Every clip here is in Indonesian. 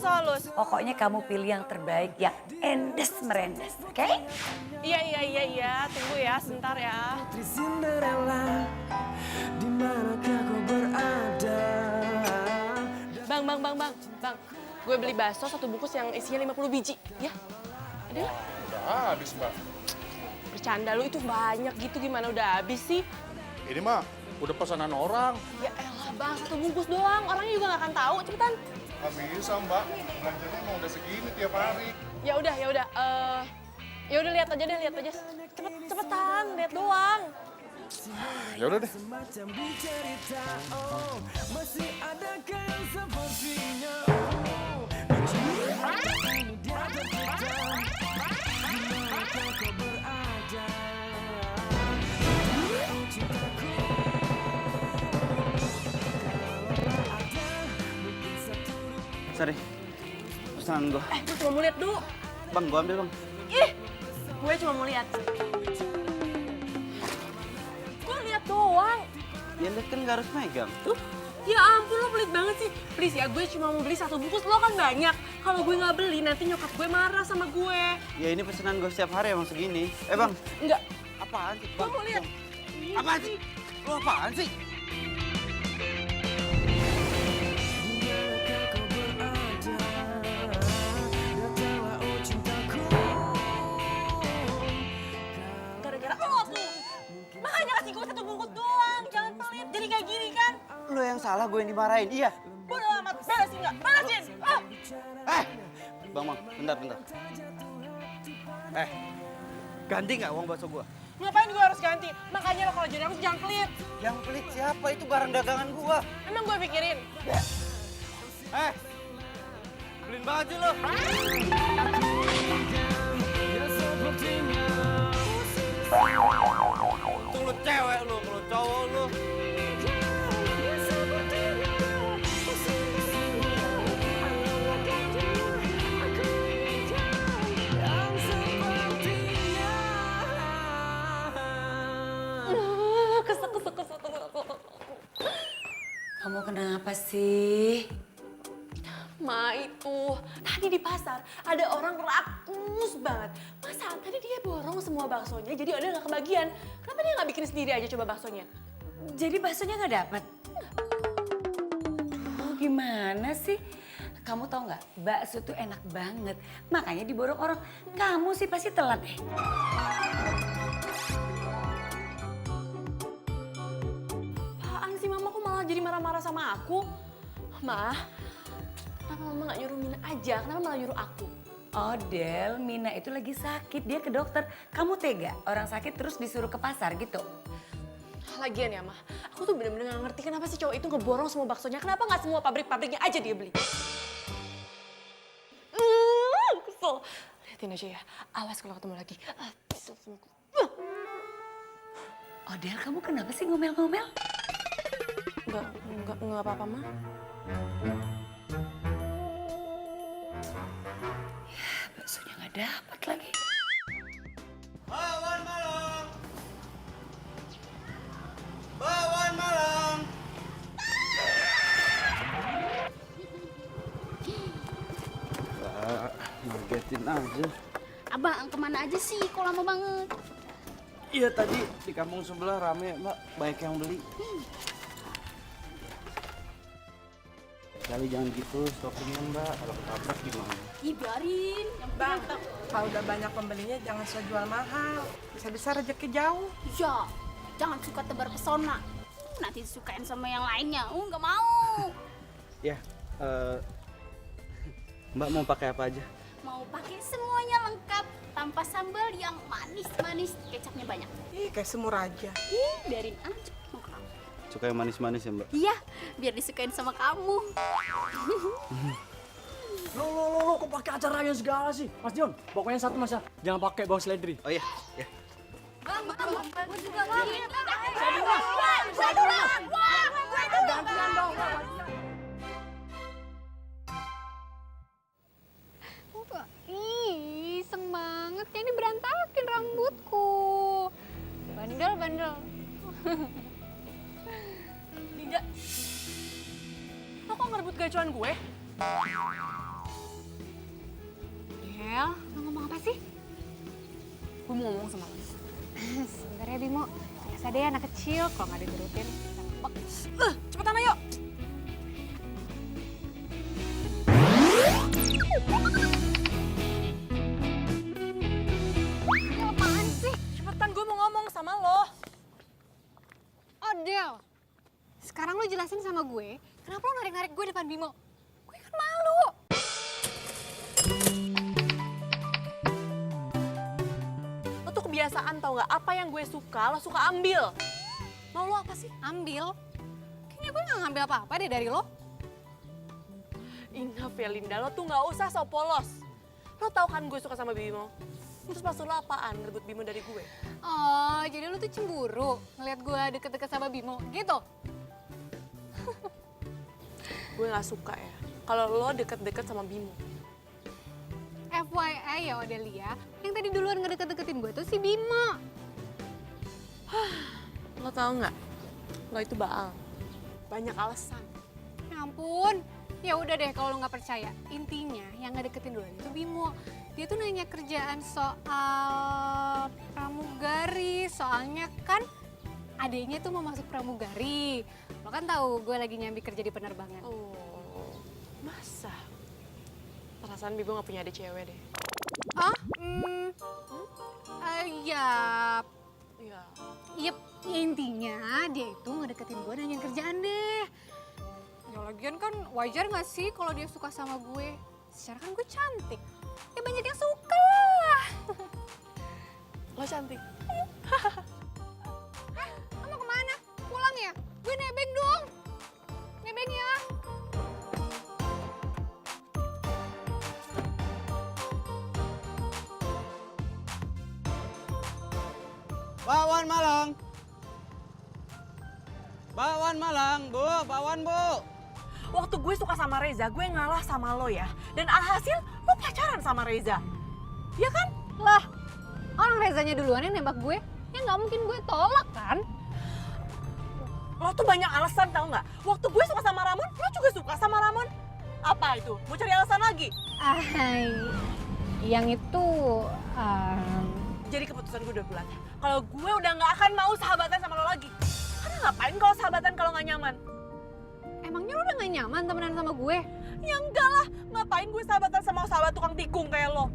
halus. Pokoknya kamu pilih yang terbaik, yang endes merendes, oke? Iya. Tunggu ya, sebentar ya. Putri Cinderella, di manakah kau berada? Bang. Gue beli bakso 1 bungkus yang isinya 50 biji, ya? Ada nggak? Udah habis, Mbak. Bercanda lu itu banyak gitu, gimana udah habis sih? Ini mah udah pesanan orang. Ya elah bang, 1 bungkus doang, orangnya juga nggak akan tahu, cepetan. Nggak bisa, Mbak. Belanjanya emang udah segini tiap hari. Ya udah, lihat aja deh. Cepetan, lihat doang. Ya udah deh. Semacam di cerita, oh, masih adakah yang sepertinya? Ini dia tercipta, di manakah kau berada? Oh cintaku, kalaulah ada mungkin satu. Sorry, pesanan gua. Gue cuma mau lihat dulu. Bang, gua ambil bang. Ih, gue cuma mau lihat. Gue lihat doang. Ya lihat kan nggak harus megang. Ya ampun, lo pelit banget sih. Please ya, gue cuma mau beli 1 bungkus, lo kan banyak. Kalau gue nggak beli, nanti nyokap gue marah sama gue. Ya ini pesanan gua setiap hari emang segini. Bang, Enggak, apaan sih? gue mau lihat. Apaan sih? Lu apaan sih? Dimanakah kau berada? Datanglah oh cintaku. Gara-gara lo tuh. Makanya kasih gue 1 bungkus doang, jangan pelit. Jadi kayak gini kan. Lu yang salah, gue yang dimarahin. Iya. Bodo amat, beresin nggak? Beresin! Bang, bentar. Ganti nggak uang bakso gua? Ngapain gue harus ganti? Makanya lo kalau jadi aku jangan pelit. Yang pelit siapa? Itu barang dagangan gua. Emang gue pikirin. Beliin baju lo. Ya sepertinya Tuh lu cewek lu, lu cowok lu. Kesel. Kamu kenapa sih? Ma itu, tadi di pasar ada orang rakus banget. Masa tadi dia borong semua baksonya jadi ada nggak kebagian. Kenapa dia nggak bikin sendiri aja coba baksonya? Jadi baksonya nggak dapat? Oh, gimana sih? Kamu tau nggak, bakso tuh enak banget. Makanya diborong orang. Kamu sih pasti telat deh. Apaan sih mama kok malah jadi marah-marah sama aku? Ma, kenapa mama nggak nyuruh Mina aja? Kenapa malah nyuruh aku? Oh Del, Mina itu lagi sakit. Dia ke dokter. Kamu tega? Orang sakit terus disuruh ke pasar gitu? Lagian ya, Ma, aku tuh bener-bener gak ngerti kenapa sih cowok itu ngeborong semua baksonya. Kenapa nggak semua pabrik-pabriknya aja dia beli? Kesel. Liatin aja ya, awas kalau ketemu lagi. Kesel sama aku. Oh Del, kamu kenapa sih ngomel-ngomel? Enggak apa-apa, Ma. Ya, baksonya nggak dapat lagi. Bawan malam. Bawan malam. Ngagetin aja. Abang kemana aja sih? Kok lama banget? Iya tadi di kampung sebelah rame mbak, banyak yang beli. Kali jangan gitu, stokingnya mbak, kalau ketabrak gimana? Ih biarin. Yang Bang, penting kalau udah banyak pembelinya jangan suka jual mahal. Bisa-bisa rezeki jauh. ya, jangan suka tebar pesona. Nanti disukain sama yang lainnya. Nggak mau. Ya, mbak mau pakai apa aja? Mau pakai semuanya lengkap tanpa sambal yang manis-manis, kecapnya banyak. Ih, kayak semur aja. Ih, biarin aja mau kamu. Suka yang manis-manis ya mbak? Iya, biar disukain sama kamu. Lo kok pakai acaranya segala sih? Mas Dion, pokoknya satu mas ya, jangan pakai bau seledri. Oh iya, ya. Bang, gue juga bang. Saya dulu. Gantian dong. Ih, iseng banget. Ini berantakin rambutku. Bandel. Dinda, lo kok ngerebut gacuan gue? Del, mau ngomong apa sih? Gue mau ngomong sama lo. Sebentar ya Bimo, biasa deh anak kecil kalau nggak diturutin. Ngambek. Cepetan ayo. Ini apaan sih? Cepetan, gue mau ngomong sama lo. Oh Del, sekarang lo jelasin sama gue, kenapa lo narik-narik gue depan Bimo? Gue kan malu. Lo tuh kebiasaan tau gak? Apa yang gue suka, lo suka ambil. Mau lo apa sih? Ambil? Kayaknya gue nggak ngambil apa-apa deh dari lo. Enough ya Linda, lo tuh gak usah so polos. Lo tau kan gue suka sama Bimo? Terus maksud lo apaan rebut Bimo dari gue? Oh, jadi lo tuh cemburu ngeliat gue deket-deket sama Bimo, gitu? Gue gak suka ya kalau lo deket-deket sama Bimo. FYI ya Odelia, yang tadi duluan ngedeket-deketin gue tuh si Bimo. Lo tau gak? Lo itu baal. Banyak alasan. Ya ampun, ya udah deh kalau lo nggak percaya. Intinya yang ngedeketin duluan itu Bimo. Dia tuh nanya kerjaan soal pramugari, soalnya kan adeknya tuh mau masuk pramugari. Lo kan tahu gue lagi nyambi kerja di penerbangan. Oh, masa? Perasaan Bimo gak punya adik cewek deh. Ah? Ya, Iya. yep, intinya dia itu ngedeketin gue nanyain kerjaan deh. Ya lagian kan wajar gak sih kalau dia suka sama gue? Secara kan gue cantik. Ya banyak yang suka lah. Lo cantik. Lo mau kemana? Pulang ya? Gue nebeng dong. Nebeng ya. Bakwan Malang. Bakwan Malang, Bu. Bakwan, Bu. Waktu gue suka sama Reza, gue ngalah sama lo ya. Dan alhasil lo pacaran sama Reza. Ya kan? Lah, orang Rezanya duluan yang nembak gue. Ya nggak mungkin gue tolak kan? Lo tuh banyak alasan tau nggak? Waktu gue suka sama Ramon, lo juga suka sama Ramon. Apa itu? Mau cari alasan lagi? Yang itu... Jadi keputusan gue udah bulat. Kalau gue udah nggak akan mau sahabatan sama lo lagi. Karena ngapain kalau sahabatan kalau nggak nyaman? Emangnya lo udah gak nyaman temenan sama gue? Ya enggak lah, ngapain gue sahabatan sama sahabat tukang tikung kayak lo?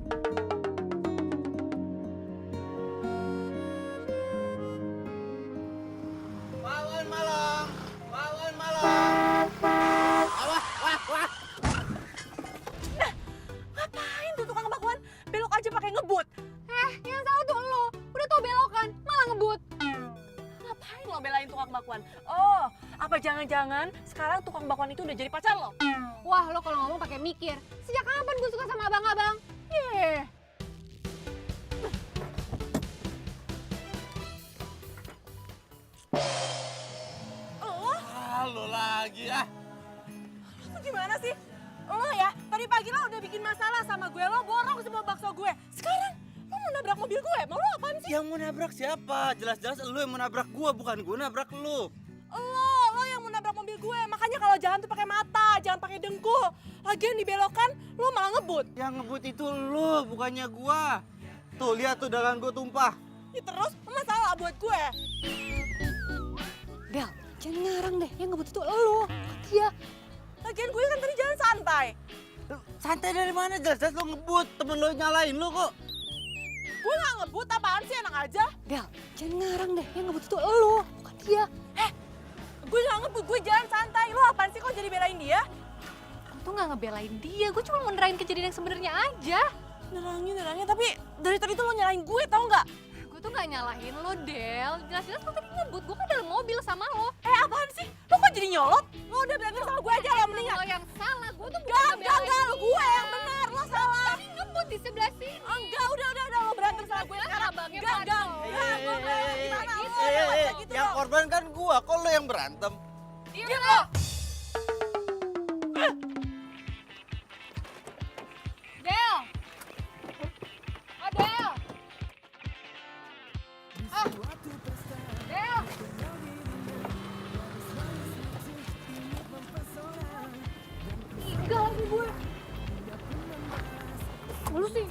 Bakwan Malang. Bakwan Malang. Wah, wah, wah. Ngapain tuh tukang bakwan? Belok aja pakai ngebut. Yang salah tuh lo. Udah tau belokan, malah ngebut. Ngapain lo belain tukang bakwan? Oh, apa jangan-jangan sekarang tukang bakwan itu udah jadi pacar lo? Wah, lo kalau ngomong pakai mikir. Sejak kapan gue suka sama abang-abang? Yeh. Lo lagi ah. Lo gimana sih? Lo ya, tadi pagi lo udah bikin masalah sama gue, lo borong semua bakso gue. Sekarang lo mau nabrak mobil gue, mau lo apaan sih? Yang mau nabrak siapa? Jelas-jelas lu yang mau nabrak gua, bukan gua nabrak lu. Lo yang mau nabrak mobil gue, makanya kalau jalan tuh pakai mata, jangan pakai dengkul. Lagian dibelokan, lo malah ngebut. Yang ngebut itu lu, bukannya gua. Tuh, lihat tuh dagangan gua tumpah. Ya terus, masalah buat gue. Del, jangan ngarang deh. Yang ngebut itu lo. Dia. Lagian gue kan tadi jalan santai. Santai dari mana? Jelas-jelas lu ngebut, temen lu nyalain lu kok. Gue gak ngebut, apaan sih, enak aja. Del, jangan ngarang deh. Yang ngebut itu lo, bukan dia. Gue gak ngebut, gue jalan santai. Lo apaan sih kok jadi belain dia? Aku tuh gak ngebelain dia. Gue cuma mau nerain kejadian yang sebenarnya aja. Nerangin, tapi dari tadi tuh lo nyalain gue, tau gak? Gue tuh gak nyalahin lo, Del. Jelas-jelas lo tadi ngebut. Gue kan dalam mobil sama lo. Apaan sih? Lo kok jadi nyolot? Lo udah berantem sama gue aja lah mendingan. Lo yang salah. Gue tuh Enggak, bukan ngebelain lo gue yang benar, lo salah. Tadi ngebut di sebelah sini. Enggak, udah, lo berantem sama gue sekarang. Abangnya Enggak, Pato. gue berantem gimana lo? Eh, Gak usah gitu yang dong. korban kan gua, kok lu yang berantem? Diam Diam lo. lo. Del. Oh, Del. Del. Tiga lagi gue. Lu sih.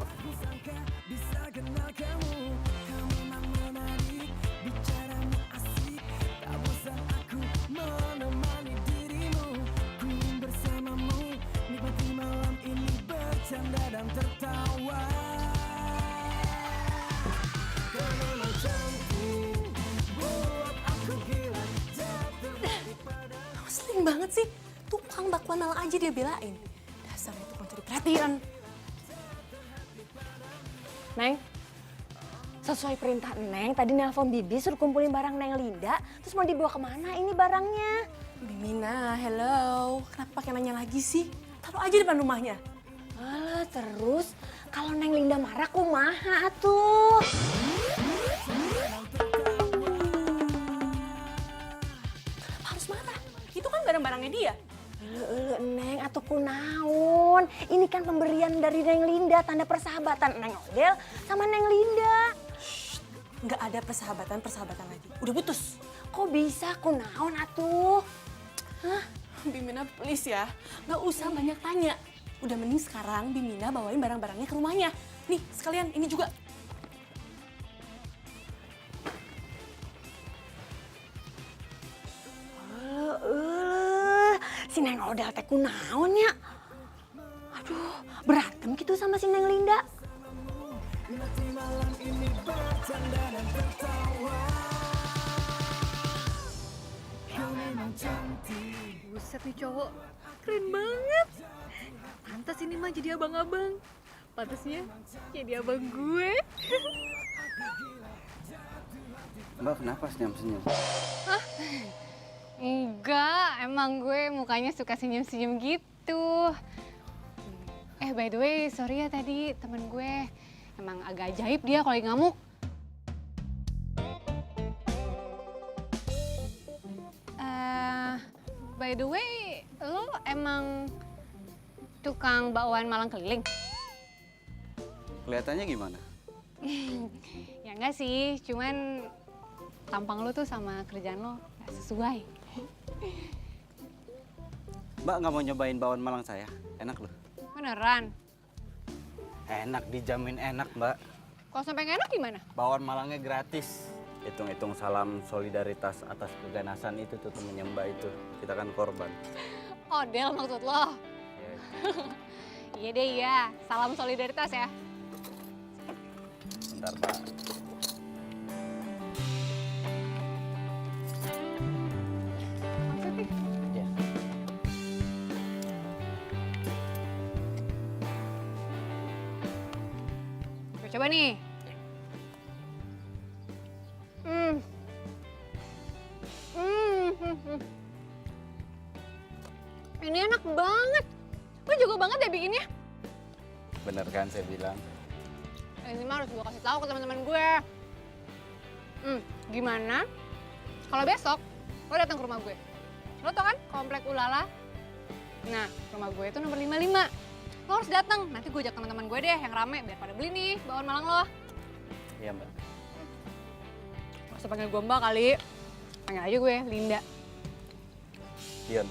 Keren banget sih. Tukang bakwan malang aja dia belain. Dasarnya tukang cari perhatian. Neng, sesuai perintah Neng, tadi nelpon Bibi suruh kumpulin barang Neng Linda, terus mau dibawa kemana ini barangnya? Bimina, hello. Kenapa pakai nanya lagi sih? Taruh aja depan rumahnya. Alah, terus kalau Neng Linda marah kumaha atuh? Kenapa harus marah? Itu kan barang-barangnya dia. Neng, atuh kunaon? Ini kan pemberian dari Neng Linda, tanda persahabatan Neng Odel sama Neng Linda. Nggak ada persahabatan lagi. Udah putus. Kok bisa kunaon atuh? Hah? Bimina please ya, nggak usah banyak tanya. Udah mending sekarang Bimina bawain barang-barangnya ke rumahnya. Nih sekalian ini juga. Si Neng Odel teh kunaon ya? Aduh, berantem gitu sama si Neng Linda. Buset nih cowok, keren banget. Pantas ini mah jadi abang-abang. Pantasnya jadi abang gue. Mbak kenapa senyum-senyum? Enggak, emang gue mukanya suka senyum-senyum gitu. By the way, sorry ya tadi temen gue emang agak ajaib dia kalau lagi ngamuk. By the way, lo emang tukang bakwan Malang keliling? Kelihatannya gimana? Ya enggak sih, cuman tampang lo tuh sama kerjaan lo gak sesuai. Mbak nggak mau nyobain bakwan Malang saya? Enak loh. Beneran? Enak, dijamin enak Mbak. Kalau sampai nggak enak gimana? Bakwan Malangnya gratis. Hitung-hitung salam solidaritas atas keganasan itu tuh temennya Mbak itu. Kita kan korban. Odel maksud lo? Iya deh iya, salam solidaritas ya. Bentar Mbak. Maksudnya? Ya. Coba nih. Ini enak banget. Lo jago banget deh bikinnya. Bener kan saya bilang? Ini mah harus gue kasih tahu ke teman-teman gue. Gimana? Kalau besok lo datang ke rumah gue. Lo tau kan komplek Ulala? Nah, rumah gue itu nomor 55. Lo harus datang. Nanti gue ajak teman-teman gue deh yang rame biar pada beli nih bakwan Malang lo. Iya Mbak. Gak usah panggil gue Mbak kali. Panggil aja gue Linda. Dion.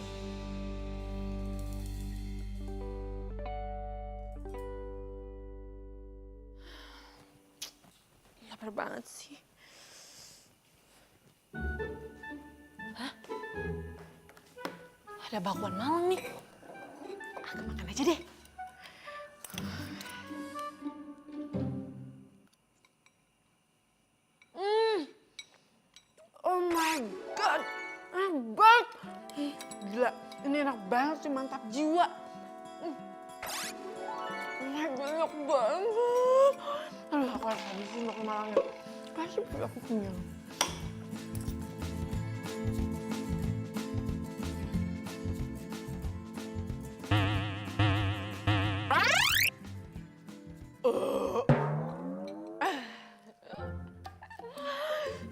Lapar banget sih. Hah? Ada bakwan Malang nih. Aku makan aja deh. Oh my god, enak banget. Gila, ini enak banget sih, mantap jiwa. Oh my god, enak banget. Aduh, aku harus habisin bakwan Malangnya. Pasti aku kenyang.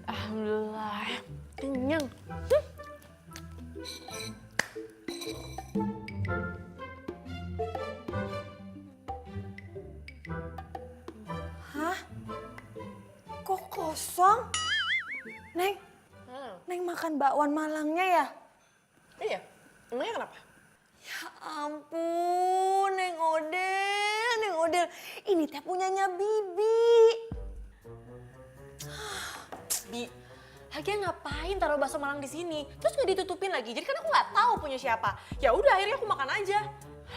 Alhamdulillah, kenyang. Hah? Kok kosong? Neng, Neng makan bakwan Malangnya ya? Iya, emangnya kenapa? Ya ampun, Neng Odel. Ini teh punyanya Bibi. Bi, lagian ngapain taruh bakso Malang di sini? Terus nggak ditutupin lagi. Jadi kan aku nggak tahu punya siapa. Ya udah, akhirnya aku makan aja.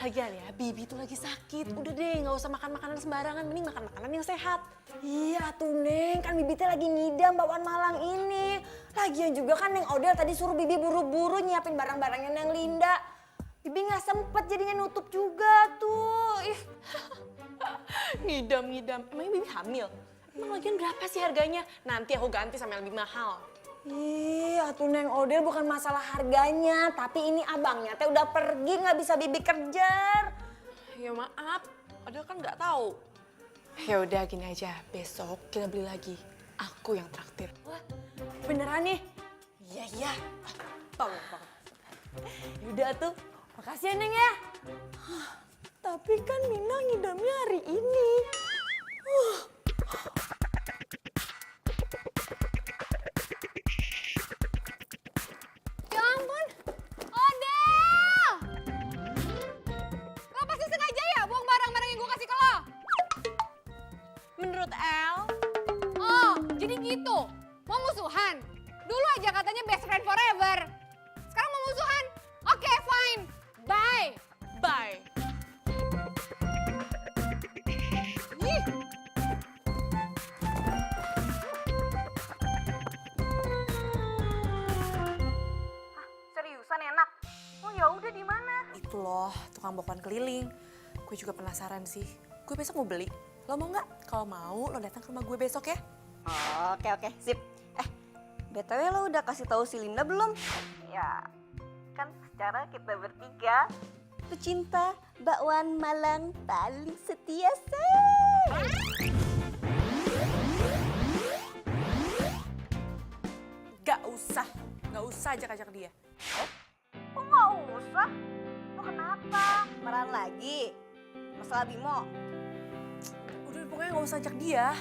Lagian ya, Bibi tuh lagi sakit. Udah deh, nggak usah makan makanan sembarangan. Mending makan makanan yang sehat. Iya tuh Neng, kan Bibi tuh lagi ngidam bakwan Malang ini. Lagian juga kan Neng Odel tadi suruh Bibi buru-buru nyiapin barang-barangnya Neng Linda. Bibi nggak sempet jadinya nutup juga tuh. Ih. Ngidam. Emangnya Bibi hamil? Emang lagian berapa sih harganya? Nanti aku ganti sama yang lebih mahal. Ih, atuh Neng Odel bukan masalah harganya, tapi ini abangnya teh udah pergi nggak bisa Bibi kejar. Ya maaf, Odel kan nggak tahu. Ya udah gini aja, besok kita beli lagi. Aku yang traktir. Wah, beneran nih? Iya. Bangun. Yaudah tuh, makasih ya Neng ya. Tapi kan Mina ngidamnya hari ini. Ya ampun, Odel! Lo pasti sengaja ya buang barang-barang yang gue kasih ke lo? Menurut El, Oh, jadi gitu? Mau musuhan? Dulu aja katanya best friend forever. Sekarang mau musuhan? Oke, fine. Bye. bye. Ih. Seriusan enak? Oh ya udah di mana? Itu loh, tukang bakwan keliling. Gue juga penasaran sih. Gue besok mau beli. Lo mau nggak? Kalau mau, lo datang ke rumah gue besok ya. Oke, sip. BTW lo udah kasih tahu si Linda belum? Ya, kan secara kita bertiga pecinta bakwan Malang paling setia, say. Gak usah ajak-ajak dia. Kok nggak usah? Lo kenapa? Marahan lagi? Masalah Bimo? Udah pokoknya gak usah ajak dia.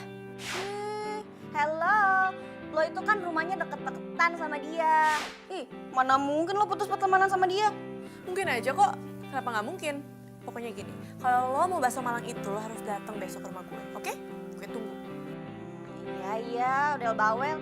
Hello, lo itu kan rumahnya deket-deketan sama dia. Ih, mana mungkin lo putus pertemanan sama dia? Mungkin aja kok. Kenapa nggak mungkin? Pokoknya gini, kalau lo mau bakso Malang itu lo harus datang besok ke rumah gue, oke? Gue tunggu. Iya, udah bawel.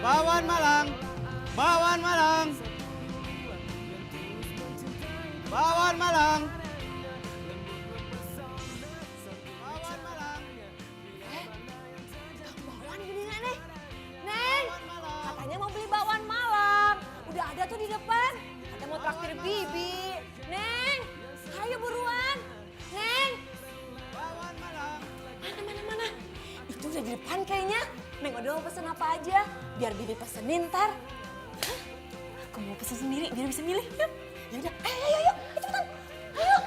Bakwan Malang, bakwan Malang, bakwan Malang, bakwan Malang. Bakwan gini nggak nih? Neng, katanya mau beli bakwan Malang. Udah ada tuh di depan. Katanya mau traktir Bibi. Neng, ayo buruan. Neng. Bakwan Malang. Mana? Itu udah di depan kayaknya. Neng udah mau pesen apa aja. Biar Bibi pesenin ntar. Hah? Aku mau pesen sendiri biar bisa milih. Yuk. Yaudah, ayo. Cepetan. Ayo.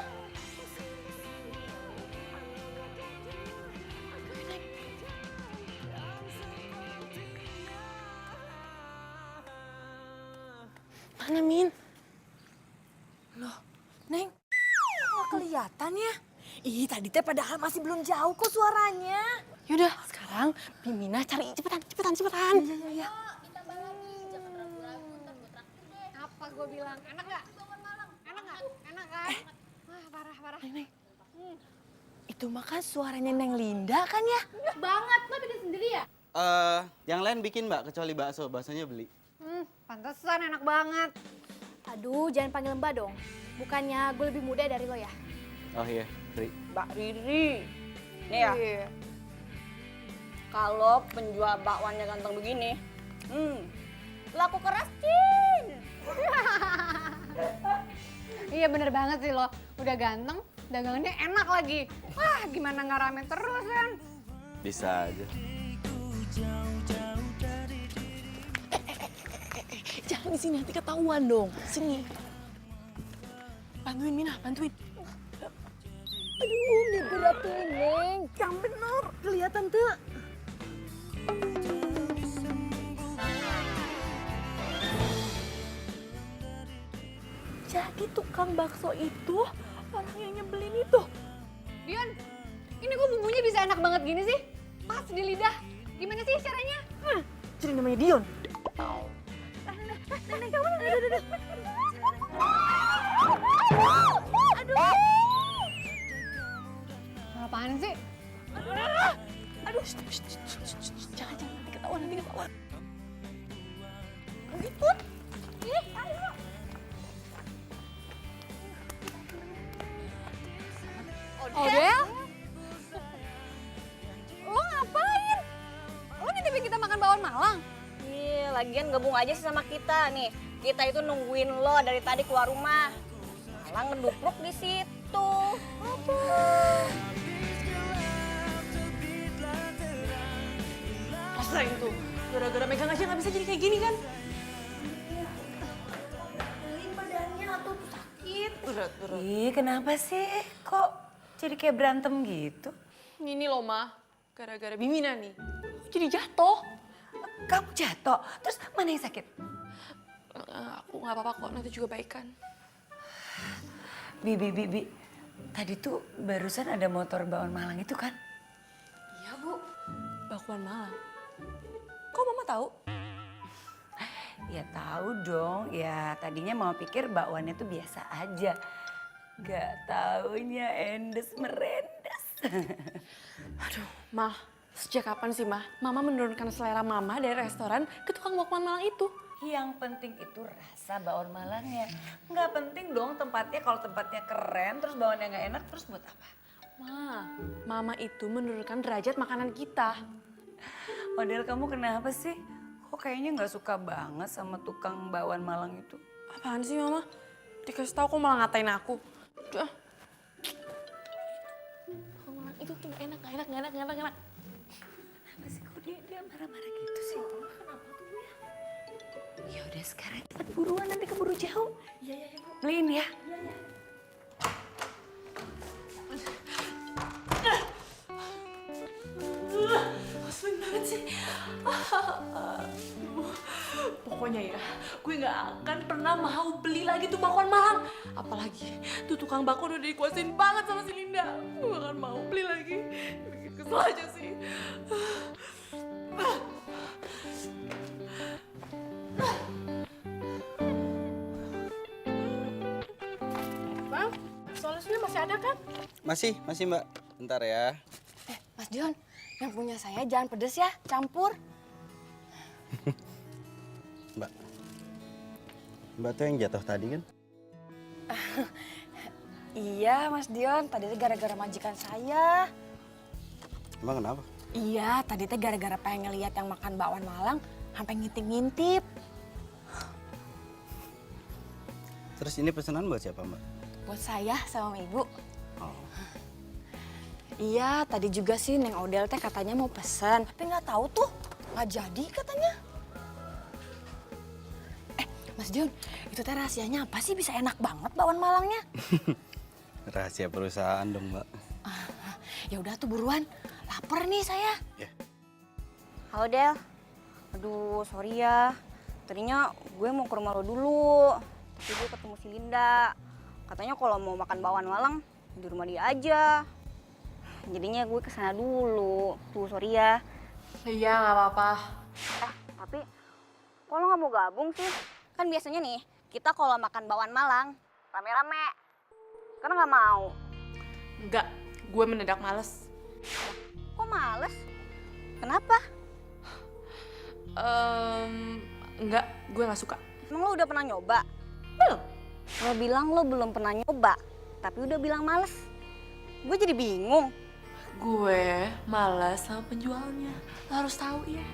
Mana Min? Loh, Neng, nggak kelihatan ya? Ih, tadi teh padahal masih belum jauh kok suaranya. Yaudah, sekarang Bimina cari cepetan. Iya. Apa gue bilang? Enak nggak? Enak nggak? Enak kan? Wah, parah. Neng, itu mah kan suaranya Neng Linda kan ya? Banget, lo bikin sendiri ya? Yang lain bikin Mbak, kecuali baksonya beli. Pantesan enak banget. Aduh, jangan panggil Mbak dong. Bukannya gue lebih muda dari lo ya? Oh iya, Ri. Mbak Riri. Nih ya, kalau penjual bakwannya ganteng begini, laku keras, Cin. Iya bener banget sih lo. Udah ganteng, dagangannya enak lagi. Wah, gimana nggak rame terus kan? Bisa aja. Jangan di sini nanti ketahuan dong. Sini. Bantuin Mina, bantuin. Aduh, digerakin, Neng. Yang bener, kelihatan tuh. Jadi tukang bakso itu orang yang nyebelin itu. Dion, ini kok bumbunya bisa enak banget gini sih? Pas di lidah. Gimana sih caranya? Jadi namanya Dion. Apaan sih? Aduh, jangan nanti ketahuan, Ribut. Ayo. Odel? Lo ngapain? Lo nitipin kita makan bakwan Malang? Iya, lagian gabung aja sih sama kita nih. Kita itu nungguin lo dari tadi keluar rumah. Malah ngedupruk di situ. Apa? Rasain tuh, gara-gara megang aja nggak bisa jadi kayak gini kan? Badannya tuh sakit. Berat. Ih, kenapa sih? Kok jadi kayak berantem gitu? Ini loh, Ma. Gara-gara Bimina nih. Jadi jatuh. Kamu jatuh, terus mana yang sakit? Aku nggak apa-apa kok, nanti juga baikan. Bi. Tadi tuh barusan ada motor bakwan Malang itu kan? Iya, Bu. Bakwan Malang. Kok Mama tahu? Ya tahu dong, ya tadinya mau pikir bakwannya tuh biasa aja. Gak taunya endes merendes. Aduh, Ma. Sejak kapan sih, Ma? Mama menurunkan selera Mama dari restoran ke tukang bakwan Malang itu. Yang penting itu rasa bakwan Malangnya. Nggak penting dong tempatnya, kalau tempatnya keren terus bakwannya nggak enak terus buat apa? Ma, Mama itu menurunkan derajat makanan kita. Model kamu kenapa sih? Kok kayaknya nggak suka banget sama tukang bakwan Malang itu? Apaan sih, Mama? Dikasih tahu kok malah ngatain aku. Udah. Bakwan Malang itu tuh nggak enak. Kenapa sih kok dia marah-marah gitu sih? Kenapa tuh ya? Ya udah sekarang cepet buruan nanti keburu jauh. Iya Bu. Beliin ya. Iya. Sering banget sih. Pokoknya ya, gue nggak akan pernah mau beli lagi tuh bakwan Malang. Apalagi tuh tukang bakwan udah dikuasain banget sama si Linda. Gue gak akan mau beli lagi. Bikin kesel aja sih. Bang, solusinya masih ada kan? Masih Mbak. Bentar ya. Mas Dion, yang punya saya jangan pedes ya, campur. Mbak tuh yang jatuh tadi kan? Iya Mas Dion, tadi teh gara-gara majikan saya. Emang kenapa? Iya, tadi teh gara-gara pengen ngeliat yang makan bakwan Malang, sampai ngintip-ngintip. Terus ini pesanan buat siapa Mbak? Buat saya sama Ibu. Oh. Iya, tadi juga sih Neng Odel teh katanya mau pesan, tapi nggak tahu tuh, nggak jadi katanya. Mas Dion, itu teh rahasianya apa sih bisa enak banget bakwan Malangnya? Rahasia perusahaan dong Mbak. Ya udah tuh buruan, lapar nih saya. Ya. Halo Del, aduh sorry ya, tadinya gue mau ke rumah lo dulu, tapi gue ketemu si Linda. Katanya kalau mau makan bakwan Malang di rumah dia aja. Jadinya gue kesana dulu, tuh sorry ya. Iya, nggak apa-apa. Tapi kok lo nggak mau gabung sih? Kan biasanya nih, kita kalau makan bakwan Malang, rame-rame. Karena nggak mau. Enggak, gue mendadak males. Kok males? Kenapa? Enggak, gue nggak suka. Emang lo udah pernah nyoba? Belum. Lo bilang lo belum pernah nyoba, tapi udah bilang males. Gue jadi bingung. Gue malas sama penjualnya. Lo harus tahu ya.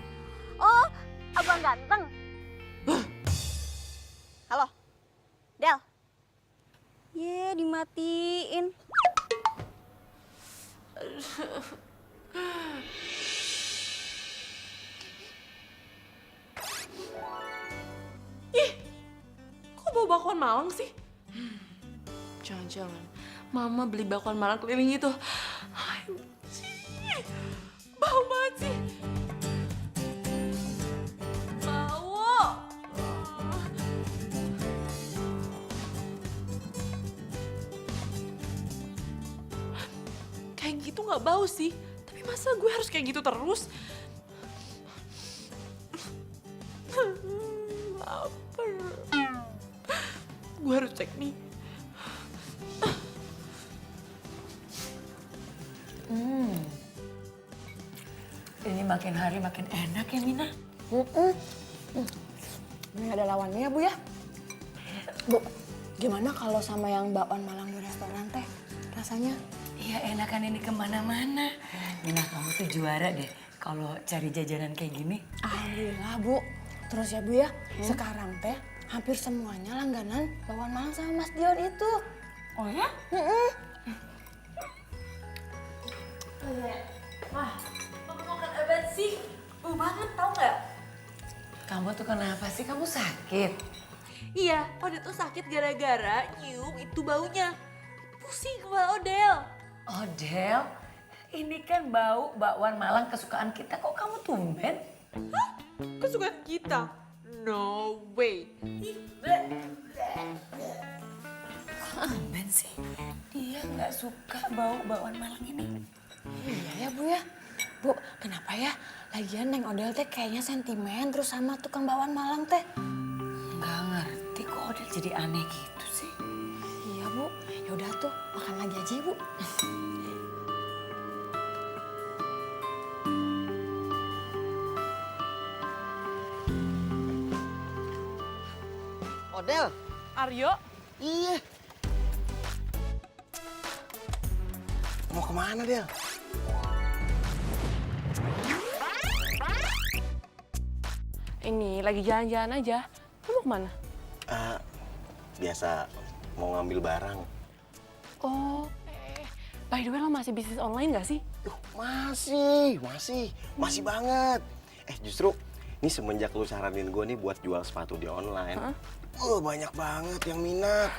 Oh, abang ganteng. Halo, Del. Ye, dimatiin. Ih, kok bau bakwan Malang sih? Jangan-jangan Mama beli bakwan Malang keliling itu. Aduh, bau banget sih. Bau. Kayak gitu nggak bau sih. Tapi masa gue harus kayak gitu terus? Lapar. Gue harus cek nih. Ini makin hari makin enak ya Mina. Ini ada lawannya ya Bu ya. Bu, gimana kalau sama yang bakwan Malang di restoran teh rasanya? Iya enakan ini kemana-mana. Mina kamu tuh juara deh kalau cari jajanan kayak gini. Alhamdulillah Bu. Terus ya Bu ya, sekarang teh hampir semuanya langganan bakwan Malang sama Mas Dion itu. Oh ya? Wah, kamu makan apa sih? Bau banget tau nggak? Kamu tuh kenapa sih? Kamu sakit? Iya, Odel tuh sakit gara-gara nyium itu baunya. Pusing kepala Odel. Odel, ini kan bau bakwan Malang kesukaan kita. Kok kamu tumben? Hah? Kesukaan kita? No way. Tumben sih, dia nggak suka bau bakwan Malang ini. Iya ya Bu ya. Bu, kenapa ya? Lagian Neng Odel teh kayaknya sentimen terus sama tukang bakwan Malang teh. Nggak ngerti kok Odel jadi aneh gitu sih. Iya Bu, yaudah tuh makan lagi aja ya Bu. Odel. Aryo, Iya. Mau kemana, Del? ini lagi jalan-jalan aja. Lu mau kemana? Biasa mau ngambil barang. Oh, by the way lo masih bisnis online gak sih? Masih banget. Justru ini semenjak lu saranin gue nih buat jual sepatu di online. Banyak banget yang minat.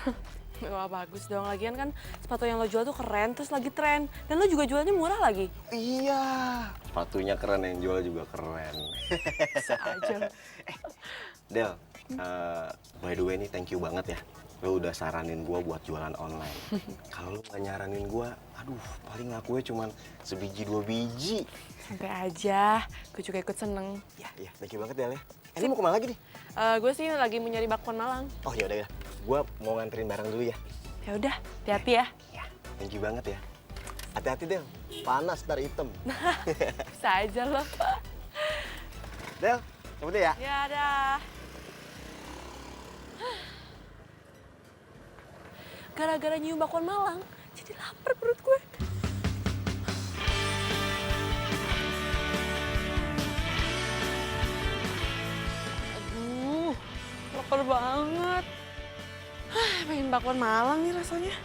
Wah bagus dong, lagian kan sepatu yang lo jual tuh keren, terus lagi tren. Dan lo juga jualnya murah lagi. Iya, sepatunya keren, yang jual juga keren. Bisa aja. Del, by the way nih thank you banget ya. Lo udah saranin gue buat jualan online. Kalau lo gak nyaranin gue, aduh paling lakunya cuman sebiji 2 biji. Santai aja, gue juga ikut seneng. Ya, thank you banget Del ya. Ini mau kemana lagi nih? Gue sih lagi mau nyari bakwan Malang. Oh yaudah ya, gue mau nganterin barang dulu ya. Ya udah, hati-hati ya. Ya, thank you banget ya. Hati-hati Del, panas ntar hitam. Bisa aja lo. Del, cabut deh ya. Ya dah. Gara-gara nyium bakwan Malang, jadi lapar perut gue. Aduh, lapar banget. Pengen bakwan Malang nih rasanya.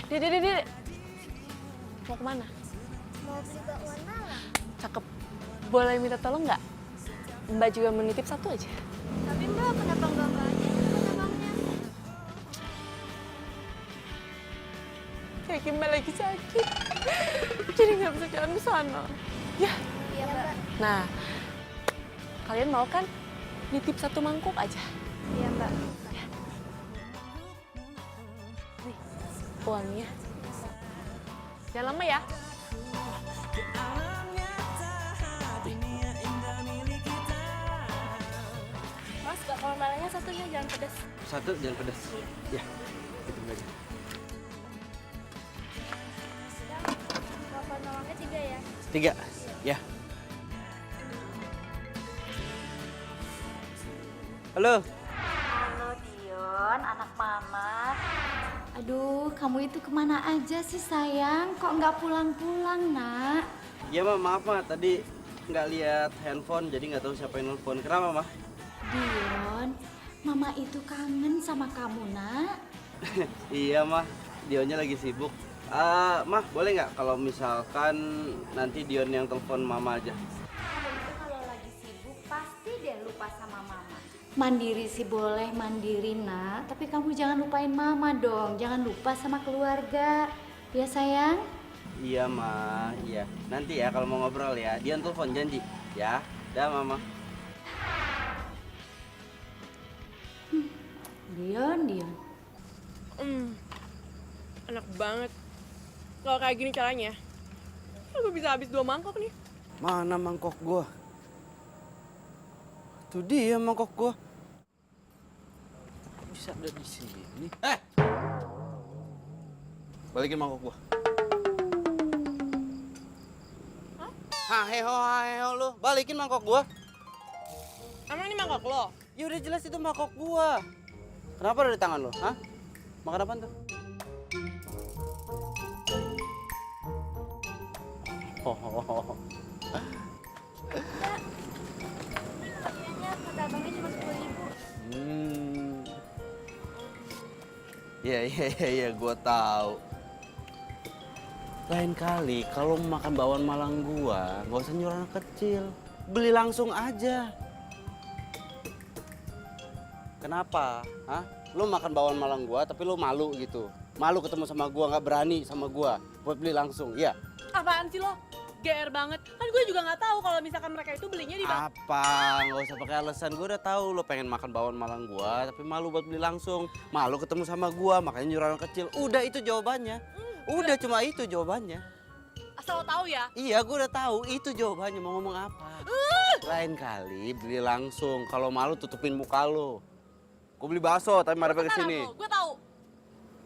Dede. Mau kemana? Mau beli bakwan Malang. Cakep. Boleh minta tolong nggak? Mbak juga menitip satu aja. Tapi Mbak, kenapa nggak banyak teman abangnya? Kayak Mbak lagi sakit. Jadi nggak bisa jalan ke sana. Ya. Iya Mbak. Nah, kalian mau kan nitip satu mangkuk aja? Iya Mbak. Nih, uangnya. Jangan lama ya. Mas, bakwan Malangnya satunya jangan pedas. Satu jangan pedas. Ya, itu aja. Bakwan Malangnya 3 ya. 3, ya. Halo. Halo Dion, anak mama. Aduh, kamu itu kemana aja sih sayang? Kok nggak pulang-pulang, nak? Ya Ma, maaf Ma, tadi nggak lihat handphone jadi nggak tahu siapa yang nelfon. Kenapa Ma? Dion, mama itu kangen sama kamu, nak. Iya Ma, Dionnya lagi sibuk. Mah, boleh nggak kalau misalkan nanti Dion yang telepon Mama aja? Kamu itu kalau lagi sibuk pasti deh lupa sama mama. Mandiri sih boleh mandiri, nak. Tapi kamu jangan lupain mama dong. Jangan lupa sama keluarga. Ya sayang? Iya Ma, iya. Nanti ya kalau mau ngobrol ya, Dion telepon janji. Ya, dah Mama. Dion. Enak banget. Kalau kayak gini caranya, gue bisa habis 2 mangkok nih. Mana mangkok gua? Tuh dia mangkok gua. bisa ada di sini? Balikin mangkok gua. Haheho lu, balikin mangkok gua. Emang ini mangkok lo? Ya udah jelas itu mangkok gua. Kenapa ada di tangan lu? Hah? Makan apaan tuh? Oh. Harganya kata abangnya cuma 10.000. Iya, gua tahu. Lain kali kalau mau makan bakwan Malang gua, nggak usah nyuruh anak kecil. Beli langsung aja. Kenapa? Hah? Lu makan bakwan Malang gua tapi lu malu gitu. Malu ketemu sama gua, nggak berani sama gua buat beli langsung, iya? Apaan sih lo? GR banget. Kan gue juga nggak tahu kalau misalkan mereka itu belinya di Apa? Nggak usah pakai alasan. Gue udah tahu lo pengen makan bakwan Malang gua, tapi malu buat beli langsung. Malu ketemu sama gua, makanya nyuruh anak kecil. Udah itu jawabannya. Udah cuma itu jawabannya. asal lo tahu ya. Iya, gue udah tahu. Itu jawabannya. Mau ngomong apa? Lain kali beli langsung. Kalau malu tutupin muka lo. Gue beli bakso, tapi marahnya ke sini. Gue tahu.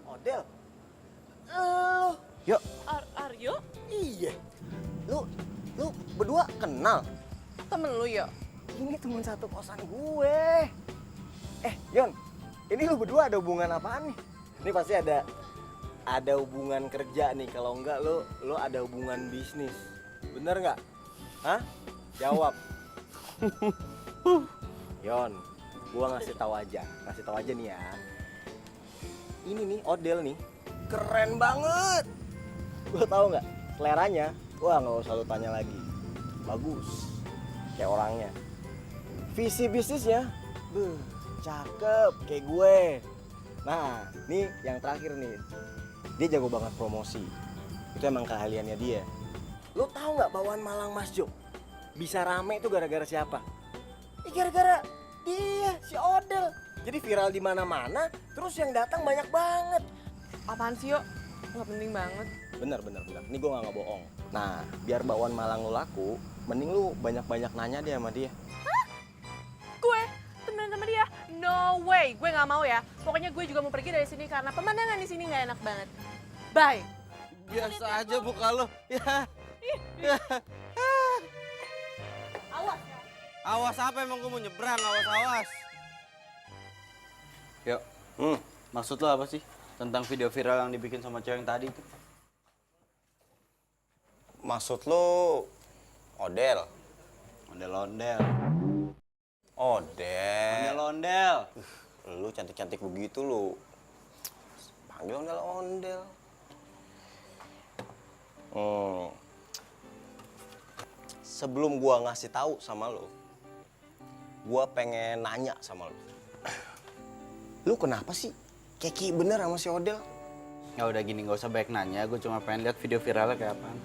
Model. Yuk. Aryo? Iya. Lu berdua kenal? Temen lu ya? Ini teman satu kosan gue. Yon, ini lu berdua ada hubungan apaan nih? Ini pasti ada hubungan kerja nih. Kalau enggak lu ada hubungan bisnis. Bener nggak? Hah? Jawab. Yon, gua ngasih tahu aja nih ya. Ini nih Odell nih, keren banget. Lu tahu nggak? Seleranya, wah nggak usah lu tanya lagi. Bagus, kayak orangnya. Visi bisnisnya, cakep kayak gue. Nah, nih yang terakhir nih, dia jago banget promosi. Itu emang keahliannya dia. Lu tahu nggak bakwan Malang Mas Jo bisa rame itu gara-gara siapa? Gara-gara dia, si Odell. Jadi viral di mana-mana, terus yang datang banyak banget. Apaan sih, yuk? Nggak penting banget. Bener. Ini gue nggak bohong. Nah, biar bakwan Malang lu laku, mending lu banyak-banyak nanya dia sama dia. Gue temenan sama dia? No way, gue nggak mau ya. Pokoknya gue juga mau pergi dari sini karena pemandangan di sini nggak enak banget. Bye. Biasa aja buka lo. Ya. Awas. Awas apa emang gue mau nyebrang, awas. Yuk. Maksud lo apa sih? Tentang video viral yang dibikin sama cewek yang tadi itu? Maksud lu Odell? Ondel-ondel. Odell. Ondel-ondel. Lu cantik-cantik begitu lu. Panggil ondel-ondel. Sebelum gua ngasih tahu sama lu, gua pengen nanya sama lu. Lu kenapa sih keki bener sama si Odell? Ya udah gini, nggak usah banyak nanya. Gue cuma pengen lihat video viralnya kayak apaan.